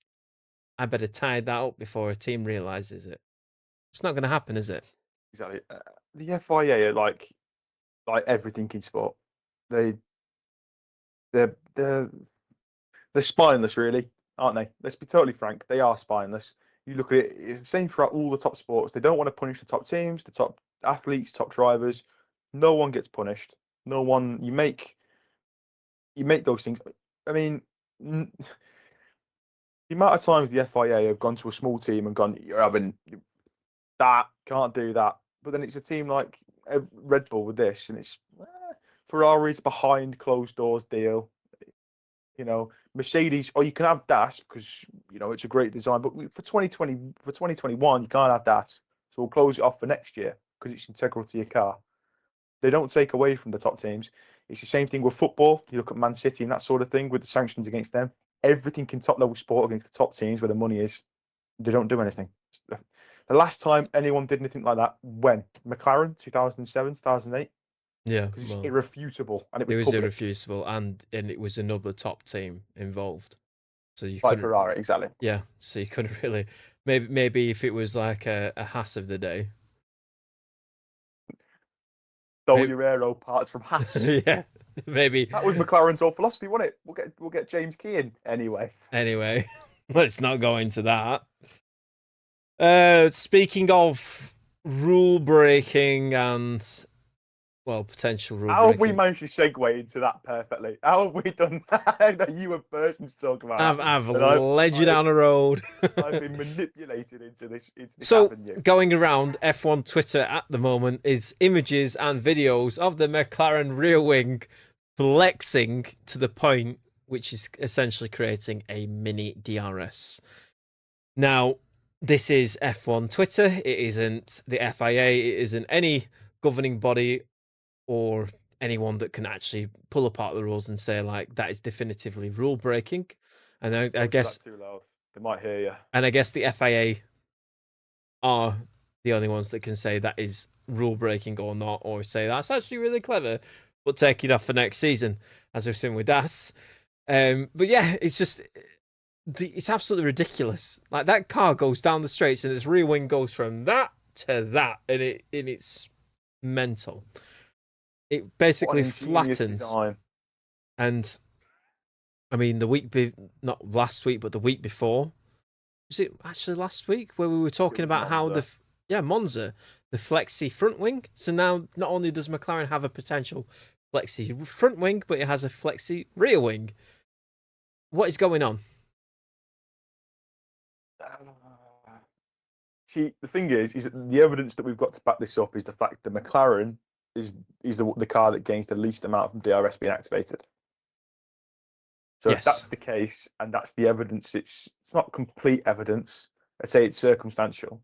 I better tie that up before a team realizes it. It's not going to happen, is it? Exactly. The FIA are like everything in sport. They're spineless, really, aren't they? Let's be totally frank. They are spineless. You look at it; it's the same throughout all the top sports. They don't want to punish the top teams, the top athletes, top drivers. No one gets punished. No one. You make those things. I mean, the amount of times the FIA have gone to a small team and gone, "You're having that, can't do that." But then it's a team like Red Bull with this, and it's Ferrari's behind closed doors deal. Mercedes, you can have DAS because it's a great design, but for 2021, you can't have DAS. So we'll close it off for next year because it's integral to your car. They don't take away from the top teams. It's the same thing with football. You look at Man City and that sort of thing with the sanctions against them. Everything in top level sport against the top teams where the money is. They don't do anything. The last time anyone did anything like that, when? McLaren, 2007, 2008? Yeah. Because it's irrefutable. And it was irrefutable, and it was another top team involved. So you like Ferrari, exactly. Yeah. So you couldn't really, maybe if it was like a Haas of the day. W Aero parts from Haas. Yeah. Maybe. That was McLaren's whole philosophy, wasn't it? We'll get James Key in anyway. Anyway, let's not go into that. Speaking of rule breaking and potential rule breaking. How have we managed to segue into that perfectly? How have we done that? You were person to talk about. I've led you down a road. I've been manipulated into this so avenue. Going around F1 Twitter at the moment is images and videos of the McLaren rear wing flexing to the point which is essentially creating a mini DRS. Now, this is F1 Twitter. It isn't the FIA. It isn't any governing body or anyone that can actually pull apart the rules and say like that is definitively rule breaking. And I Don't say guess, that too loud. They might hear you. and I guess the FIA are the only ones that can say that is rule breaking or not, or say that's actually really clever, but take it off for next season, as we've seen with Das. But yeah, it's just it's absolutely ridiculous. Like that car goes down the straights and its rear wing goes from that to that, and it's mental. It basically flattens. Design. And I mean, not last week, but the week before. Was it actually last week where we were talking about how Monza, the flexi front wing. So now not only does McLaren have a potential flexi front wing, but it has a flexi rear wing. What is going on? See, the thing is that the evidence that we've got to back this up is the fact that McLaren is the car that gains the least amount from DRS being activated. So Yes. if that's the case, and that's the evidence, it's not complete evidence. I'd say it's circumstantial,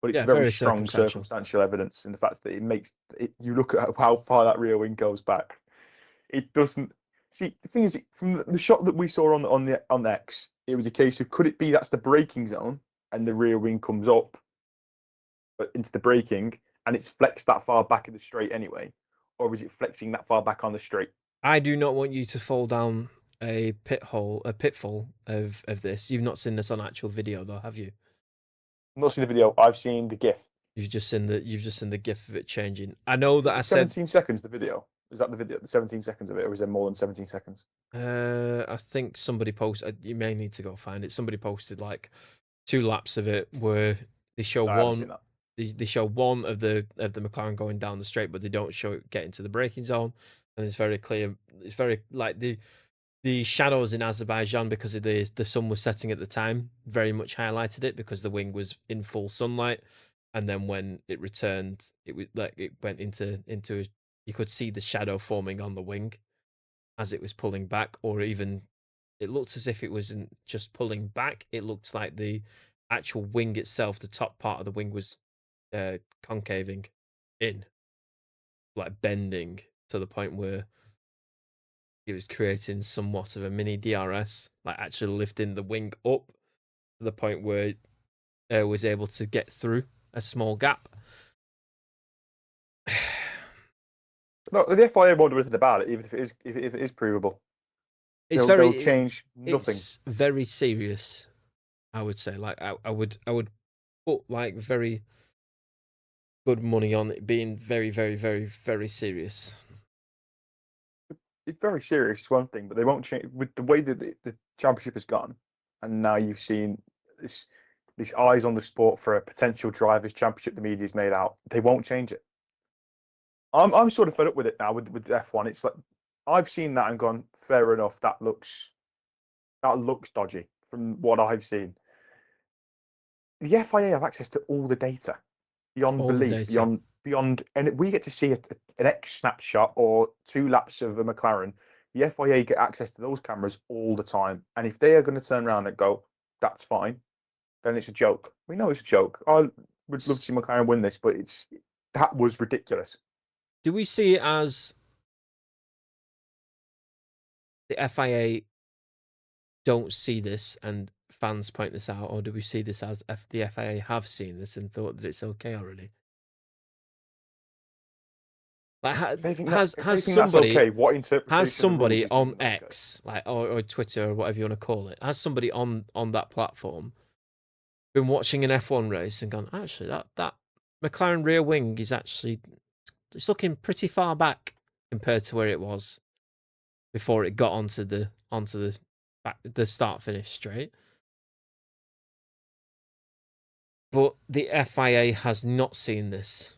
but it's very strong circumstantial evidence in the fact that it makes it. You look at how far that rear wing goes back. It doesn't. See, the thing is, from the shot that we saw on X, it was a case of could it be that's the braking zone and the rear wing comes up into the braking and it's flexed that far back in the straight anyway, or is it flexing that far back on the straight? I do not want you to fall down a pitfall of this. You've not seen this on actual video though, have you? I've not seen the video. I've seen the GIF. You've just seen the GIF of it changing. I know that I said 17 seconds. The video is that the video? The 17 seconds of it, or is there more than 17 seconds? I think somebody posted. You may need to go find it. Somebody posted like 2 laps of it where they show one. They show one of the McLaren going down the straight, but they don't show it getting to the braking zone. And it's very clear. It's very like the shadows in Azerbaijan because of the sun was setting at the time. Very much highlighted it because the wing was in full sunlight. And then when it returned, it was like it went into you could see the shadow forming on the wing as it was pulling back, or even it looked as if it wasn't just pulling back. It looked like the actual wing itself, the top part of the wing was concaving in, like bending to the point where it was creating somewhat of a mini DRS, like actually lifting the wing up to the point where it was able to get through a small gap. No, the FIA won't do anything about it, even if it is provable. They'll change nothing. It's very serious, I would say. Like I would put like very good money on it being very, very, very, very serious. It's very serious, one thing, but they won't change with the way that the championship has gone, and now you've seen this eyes on the sport for a potential drivers' championship. The media's made out. They won't change it. I'm sort of fed up with it now with F1. It's like I've seen that and gone, fair enough. That looks dodgy from what I've seen. The FIA have access to all the data beyond belief, beyond, and we get to see an X snapshot or 2 laps of a McLaren. The FIA get access to those cameras all the time, and if they are going to turn around and go, "That's fine," then it's a joke. We know it's a joke. I would love to see McLaren win this, but that was ridiculous. Do we see it as the FIA don't see this and fans point this out, or do we see this as the FIA have seen this and thought that it's okay already? Like, has somebody okay, what interpretation has somebody on X, like or Twitter or whatever you want to call it, has somebody on that platform been watching an F1 race and gone, actually that McLaren rear wing is actually it's looking pretty far back compared to where it was before it got onto the start finish straight. But the FIA has not seen this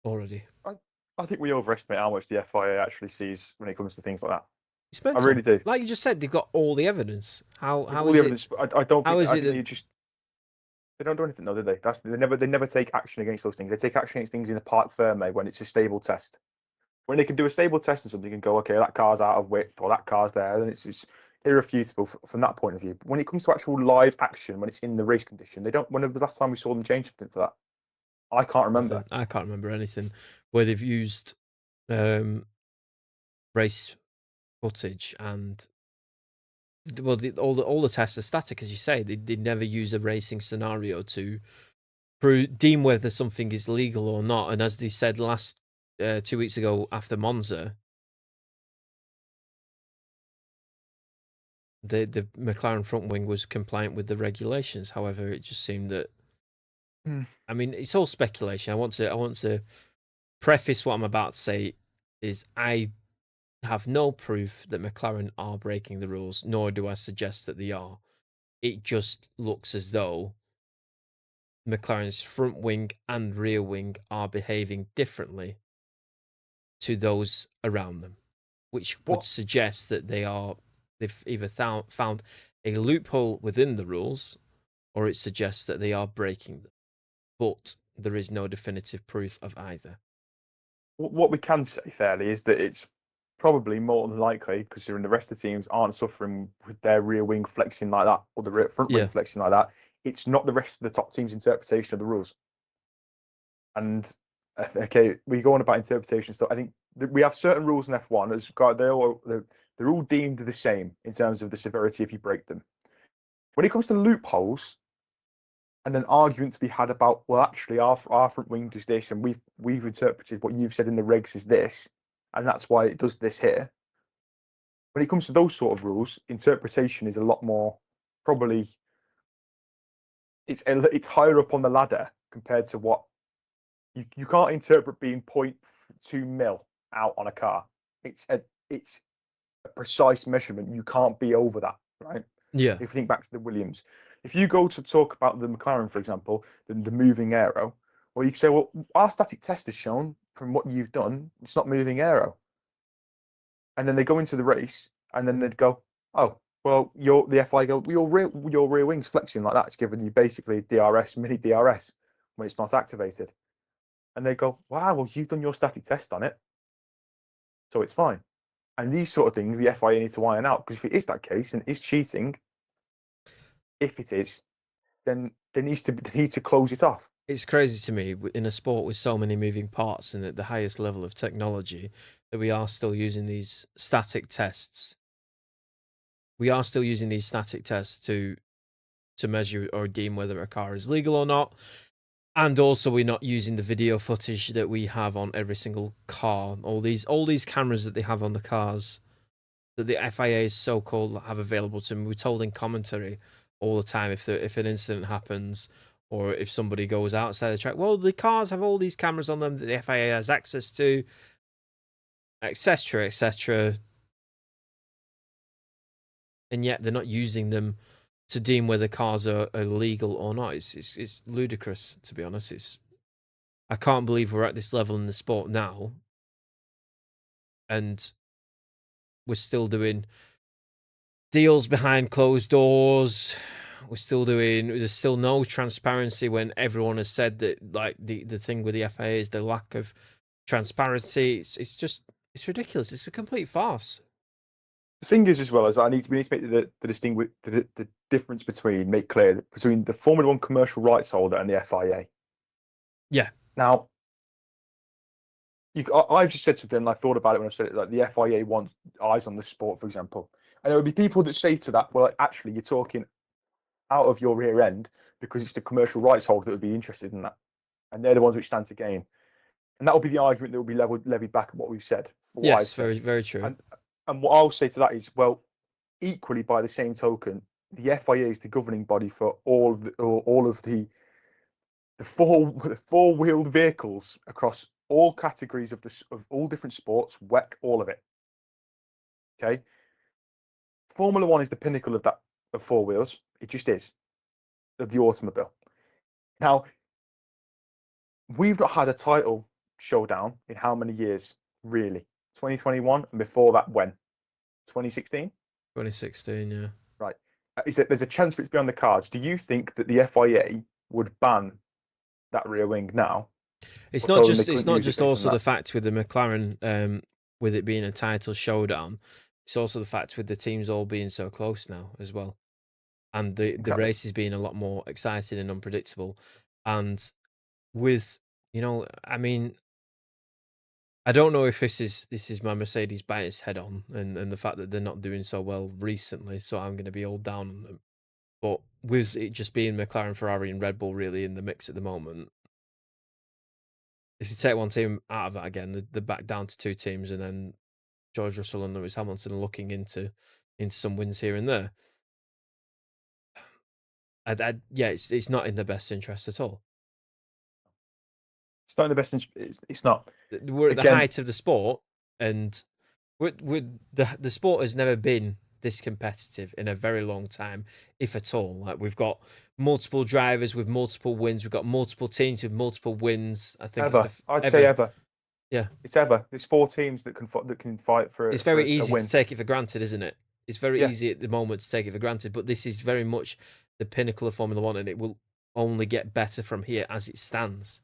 already. I think we overestimate how much the FIA actually sees when it comes to things like that. It's mental. I really do. Like you just said, they've got all the evidence. How all is the it? Evidence, I don't. How think, is I it think that they don't do anything, though, do they? They never take action against those things. They take action against things in the parc ferme when it's a stable test. When they can do a stable test and something and go, okay, that car's out of width or that car's there, then it's irrefutable from that point of view. But when it comes to actual live action, when it's in the race condition, they don't. When was the last time we saw them change something for that? I can't remember. I can't remember anything where they've used race footage and all the tests are static, as you say. They never use a racing scenario to deem whether something is legal or not. And as they said 2 weeks ago after Monza, the McLaren front wing was compliant with the regulations. However, it just seemed that. I mean, it's all speculation. I want to preface what I'm about to say is I have no proof that McLaren are breaking the rules, nor do I suggest that they are. It just looks as though McLaren's front wing and rear wing are behaving differently to those around them, which would suggest that they've either found a loophole within the rules, or it suggests that they are breaking them. But there is no definitive proof of either. What we can say fairly is that it's probably more than likely, considering the rest of the teams aren't suffering with their rear wing flexing like that, or the rear front wing flexing like that. It's not the rest of the top team's interpretation of the rules. And okay, we go on about interpretation stuff. I think we have certain rules in F1 as they're all deemed the same in terms of the severity if you break them. When it comes to loopholes, and an argument to be had about, well, actually, our front wing does this, and we've interpreted what you've said in the regs as this, and that's why it does this here. When it comes to those sort of rules, interpretation is a lot more probably. It's higher up on the ladder compared to what you can't interpret being 0.2 mil out on a car. It's a precise measurement. You can't be over that, right? Yeah. If you think back to the Williams, if you go to talk about the McLaren, for example, the moving aero, well, you can say, well, our static test has shown from what you've done, it's not moving aero. And then they go into the race, and then they'd go, oh, well, the FI go, your rear wing's flexing like that. It's giving you basically DRS, mini DRS when it's not activated. And they go, wow, well, you've done your static test on it, so it's fine. And these sort of things, the FIA need to iron out, because if it is that case and it's cheating, if it is, then they need to close it off. It's crazy to me in a sport with so many moving parts and at the highest level of technology that we are still using these static tests. We are still using these static tests to measure or deem whether a car is legal or not. And also, we're not using the video footage that we have on every single car. All these cameras that they have on the cars that the FIA so-called have available to them. We're told in commentary all the time if an incident happens or if somebody goes outside the track. Well, the cars have all these cameras on them that the FIA has access to, etc., etc. And yet they're not using them to deem whether cars are legal or not. It's ludicrous, to be honest. I can't believe we're at this level in the sport now, and we're still doing deals behind closed doors. There's still no transparency when everyone has said that, like, the thing with the FIA is the lack of transparency. It's ridiculous. It's a complete farce. The thing is, as well, as we need to make the difference make clear between the Formula One commercial rights holder and the FIA. Yeah. Now, I've just said something, and I thought about it when I said it. Like, the FIA wants eyes on the sport, for example, and there would be people that say to that, well, actually, you're talking out of your rear end because it's the commercial rights holder that would be interested in that, and they're the ones which stand to gain. And that will be the argument that will be levied back at what we've said. Yes, very, very true. And what I'll say to that is, well, equally by the same token, the FIA is the governing body for all of the four-wheeled vehicles across all categories of all different sports, WEC, all of it. Okay, Formula One is the pinnacle of that, of four wheels. It just is, of the automobile. Now, we've not had a title showdown in how many years, really? 2021, and before that, when? 2016? 2016, yeah. Right. There's a chance for it to be on the cards. Do you think that the FIA would ban that rear wing now? It's not just also the fact with the McLaren, with it being a title showdown. it's also the fact with the teams all being so close now as well, and the Exactly. race is being a lot more exciting and unpredictable, and with I mean, I don't know if this is my Mercedes bias head on, and the fact that they're not doing so well recently, so I'm going to be all down on them. But with it just being McLaren, Ferrari, and Red Bull really in the mix at the moment, if you take one team out of that again, they're back down to two teams, and then George Russell and Lewis Hamilton are looking into some wins here and there. Yeah, it's not in the best interest at all. It's not in the best. It's not. We're at the Again, height of the sport, and the sport has never been this competitive in a very long time, if at all. Like we've got multiple drivers with multiple wins, we've got multiple teams with multiple wins. I think it's ever. the I'd say ever, ever. yeah. It's ever. There's 4 teams that can fight It's for very a easy to win. take it for granted, isn't it? It's very Yeah, easy at the moment to take it for granted, but this is very much the pinnacle of Formula One, and it will only get better from here as it stands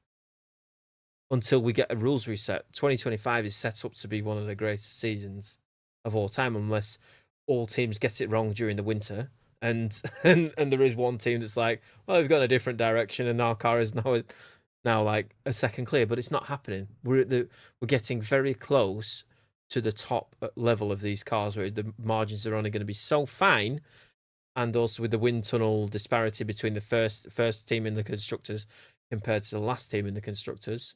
until we get a rules reset. 2025 is set up to be one of the greatest seasons of all time, unless all teams get it wrong during the winter. And and there is one team that's like, well, we've gone a different direction, and our car is now like a second clear, but it's not happening. We're getting very close to the top level of these cars, where the margins are only going to be so fine, and also with the wind tunnel disparity between the first team in the constructors compared to the last team in the constructors.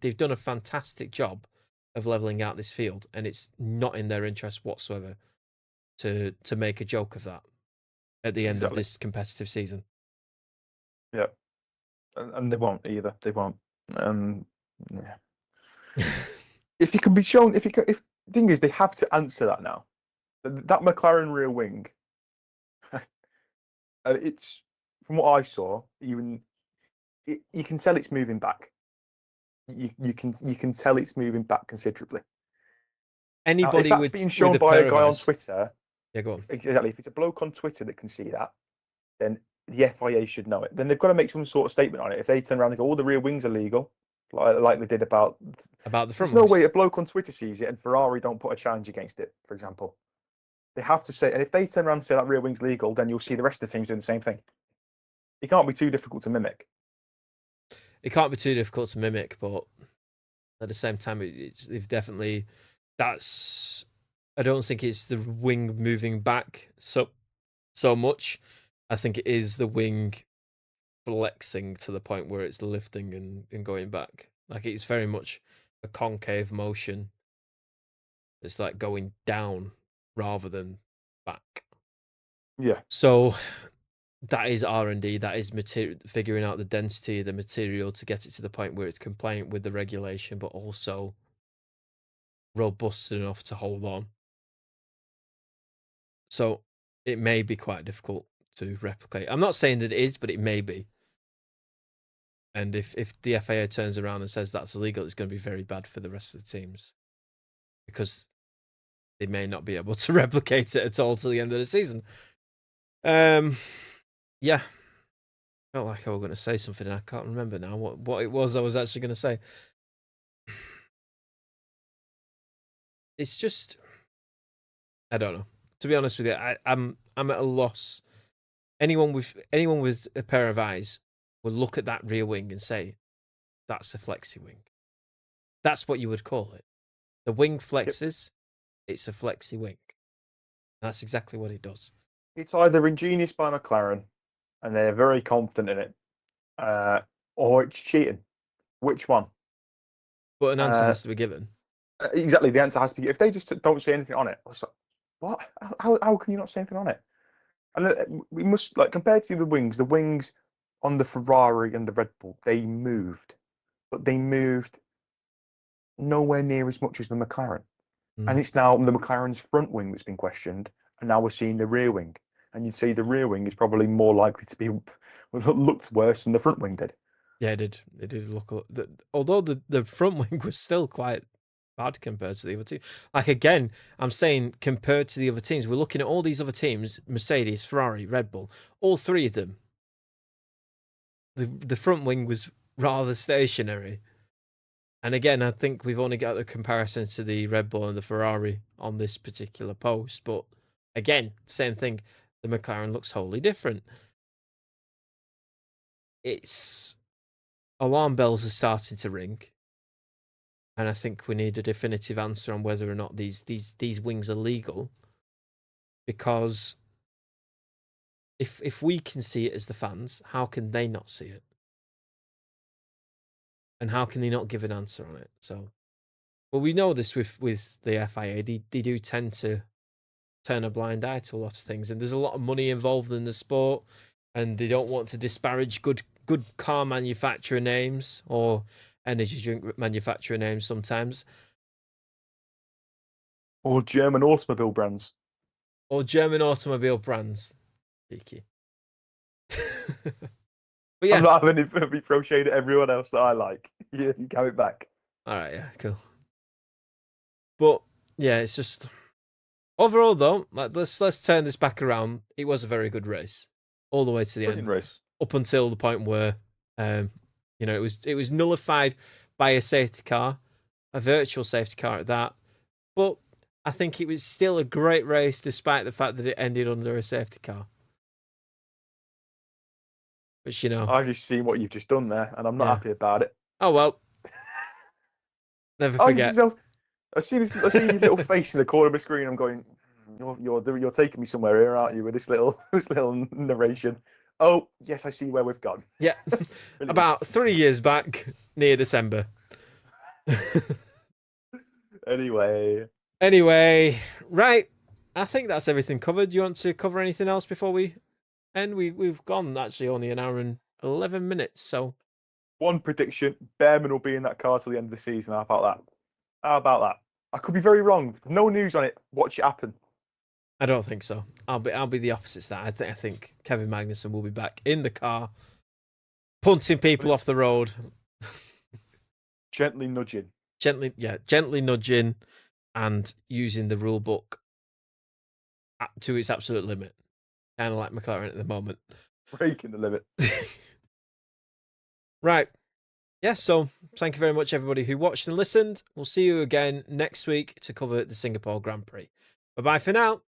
They've done a fantastic job of leveling out this field, and it's not in their interest whatsoever to make a joke of that at the end of exactly. this competitive season. Yeah, and they won't either. They won't. Yeah. If you can be shown, if the thing is, they have to answer that now. That McLaren rear wing, it's from what I saw, you can tell it's moving back. You can tell it's moving back considerably. Now, if Anybody that's with being with shown a by a pair of guy on eyes, Twitter, yeah, go on. exactly. If it's a bloke on Twitter that can see that, then the FIA should know it. Then they've got to make some sort of statement on it. If they turn around and go, "All the rear wings are legal," like they did about, About the front there's no way wings. a bloke on Twitter sees it and Ferrari don't put a challenge against it. For example, they have to say, and if they turn around and say that rear wing's legal, then you'll see the rest of the teams doing the same thing. It can't be too difficult to mimic. It can't be too difficult to mimic, but at the same time, they've definitely. That's. I don't think it's the wing moving back so much. I think it is the wing flexing to the point where it's lifting and going back. Like it's very much a concave motion. It's like going down rather than back. Yeah, So that is R&D. That is material, figuring out the density of the material to get it to the point where it's compliant with the regulation, but also robust enough to hold on. So it may be quite difficult to replicate. I'm not saying that it is, but it may be. And if the FAA turns around and says that's illegal, it's going to be very bad for the rest of the teams, because they may not be able to replicate it at all till the end of the season. Yeah. Felt like I was going to say something, and I can't remember now what it was I was actually going to say. It's just, I don't know. To be honest with you, I'm at a loss. Anyone with a pair of eyes would look at that rear wing and say, that's a flexi wing. That's what you would call it. The wing yep. flexes, it's a flexi wing. That's exactly what it does. It's either ingenious by McLaren, and they're very confident in it, or it's cheating. Which one? But an answer Uh, has to be given. exactly. The answer has to be, if they just don't say anything on it. I was like, what? How can you not say anything on it? And we must, like, compared to the wings on the Ferrari and the Red Bull, they moved, but they moved nowhere near as much as the McLaren. And Mm. it's now the McLaren's front wing that's been questioned, and now we're seeing the rear wing. And you'd say the rear wing is probably more likely to be looked worse than the front wing did. Yeah, it did. It did look. Although the front wing was still quite bad compared to the other team. Like again, I'm saying compared to the other teams, we're looking at all these other teams: Mercedes, Ferrari, Red Bull. All three of them. The front wing was rather stationary. And again, I think we've only got a comparison to the Red Bull and the Ferrari on this particular post. But again, same thing. The McLaren looks wholly different. It's alarm bells are starting to ring. And I think we need a definitive answer on whether or not these wings are legal. Because if we can see it as the fans, how can they not see it? And how can they not give an answer on it? So, well, we know this with the FIA. They do tend to turn a blind eye to a lot of things, and there's a lot of money involved in the sport, and they don't want to disparage good car manufacturer names or energy drink manufacturer names sometimes, Or German automobile brands. or German automobile brands. Cheeky. But yeah, I'm not having it be throw shade at everyone else that I like. You go it back. all right, yeah, cool. But yeah, it's just overall though. Let's turn this back around. It was a very good race, all the way to the Brilliant end, race. up until the point where, it was nullified by a safety car, a virtual safety car at that. But I think it was still a great race, despite the fact that it ended under a safety car. Which I've just seen what you've just done there, and I'm not Yeah. happy about it. Oh well. Never Oh, forget. I see your little face in the corner of the screen. I'm going, you're taking me somewhere here, aren't you? With this little narration. Oh yes, I see where we've gone. Yeah. About 3 years back, near December. Anyway, Right. I think that's everything covered. Do you want to cover anything else before we end? We've gone actually only an hour and 11 minutes. So one prediction: Behrman will be in that car till the end of the season. How about that? How about that? I could be very wrong. No news on it. Watch it happen. I don't think so. I'll be the opposite to that. I think Kevin Magnussen will be back in the car, punting people off the road, Gently nudging. gently nudging, and using the rule book to its absolute limit, kind of like McLaren at the moment. Breaking the limit. Right. Yeah, so thank you very much, everybody who watched and listened. We'll see you again next week to cover the Singapore Grand Prix. Bye-bye for now.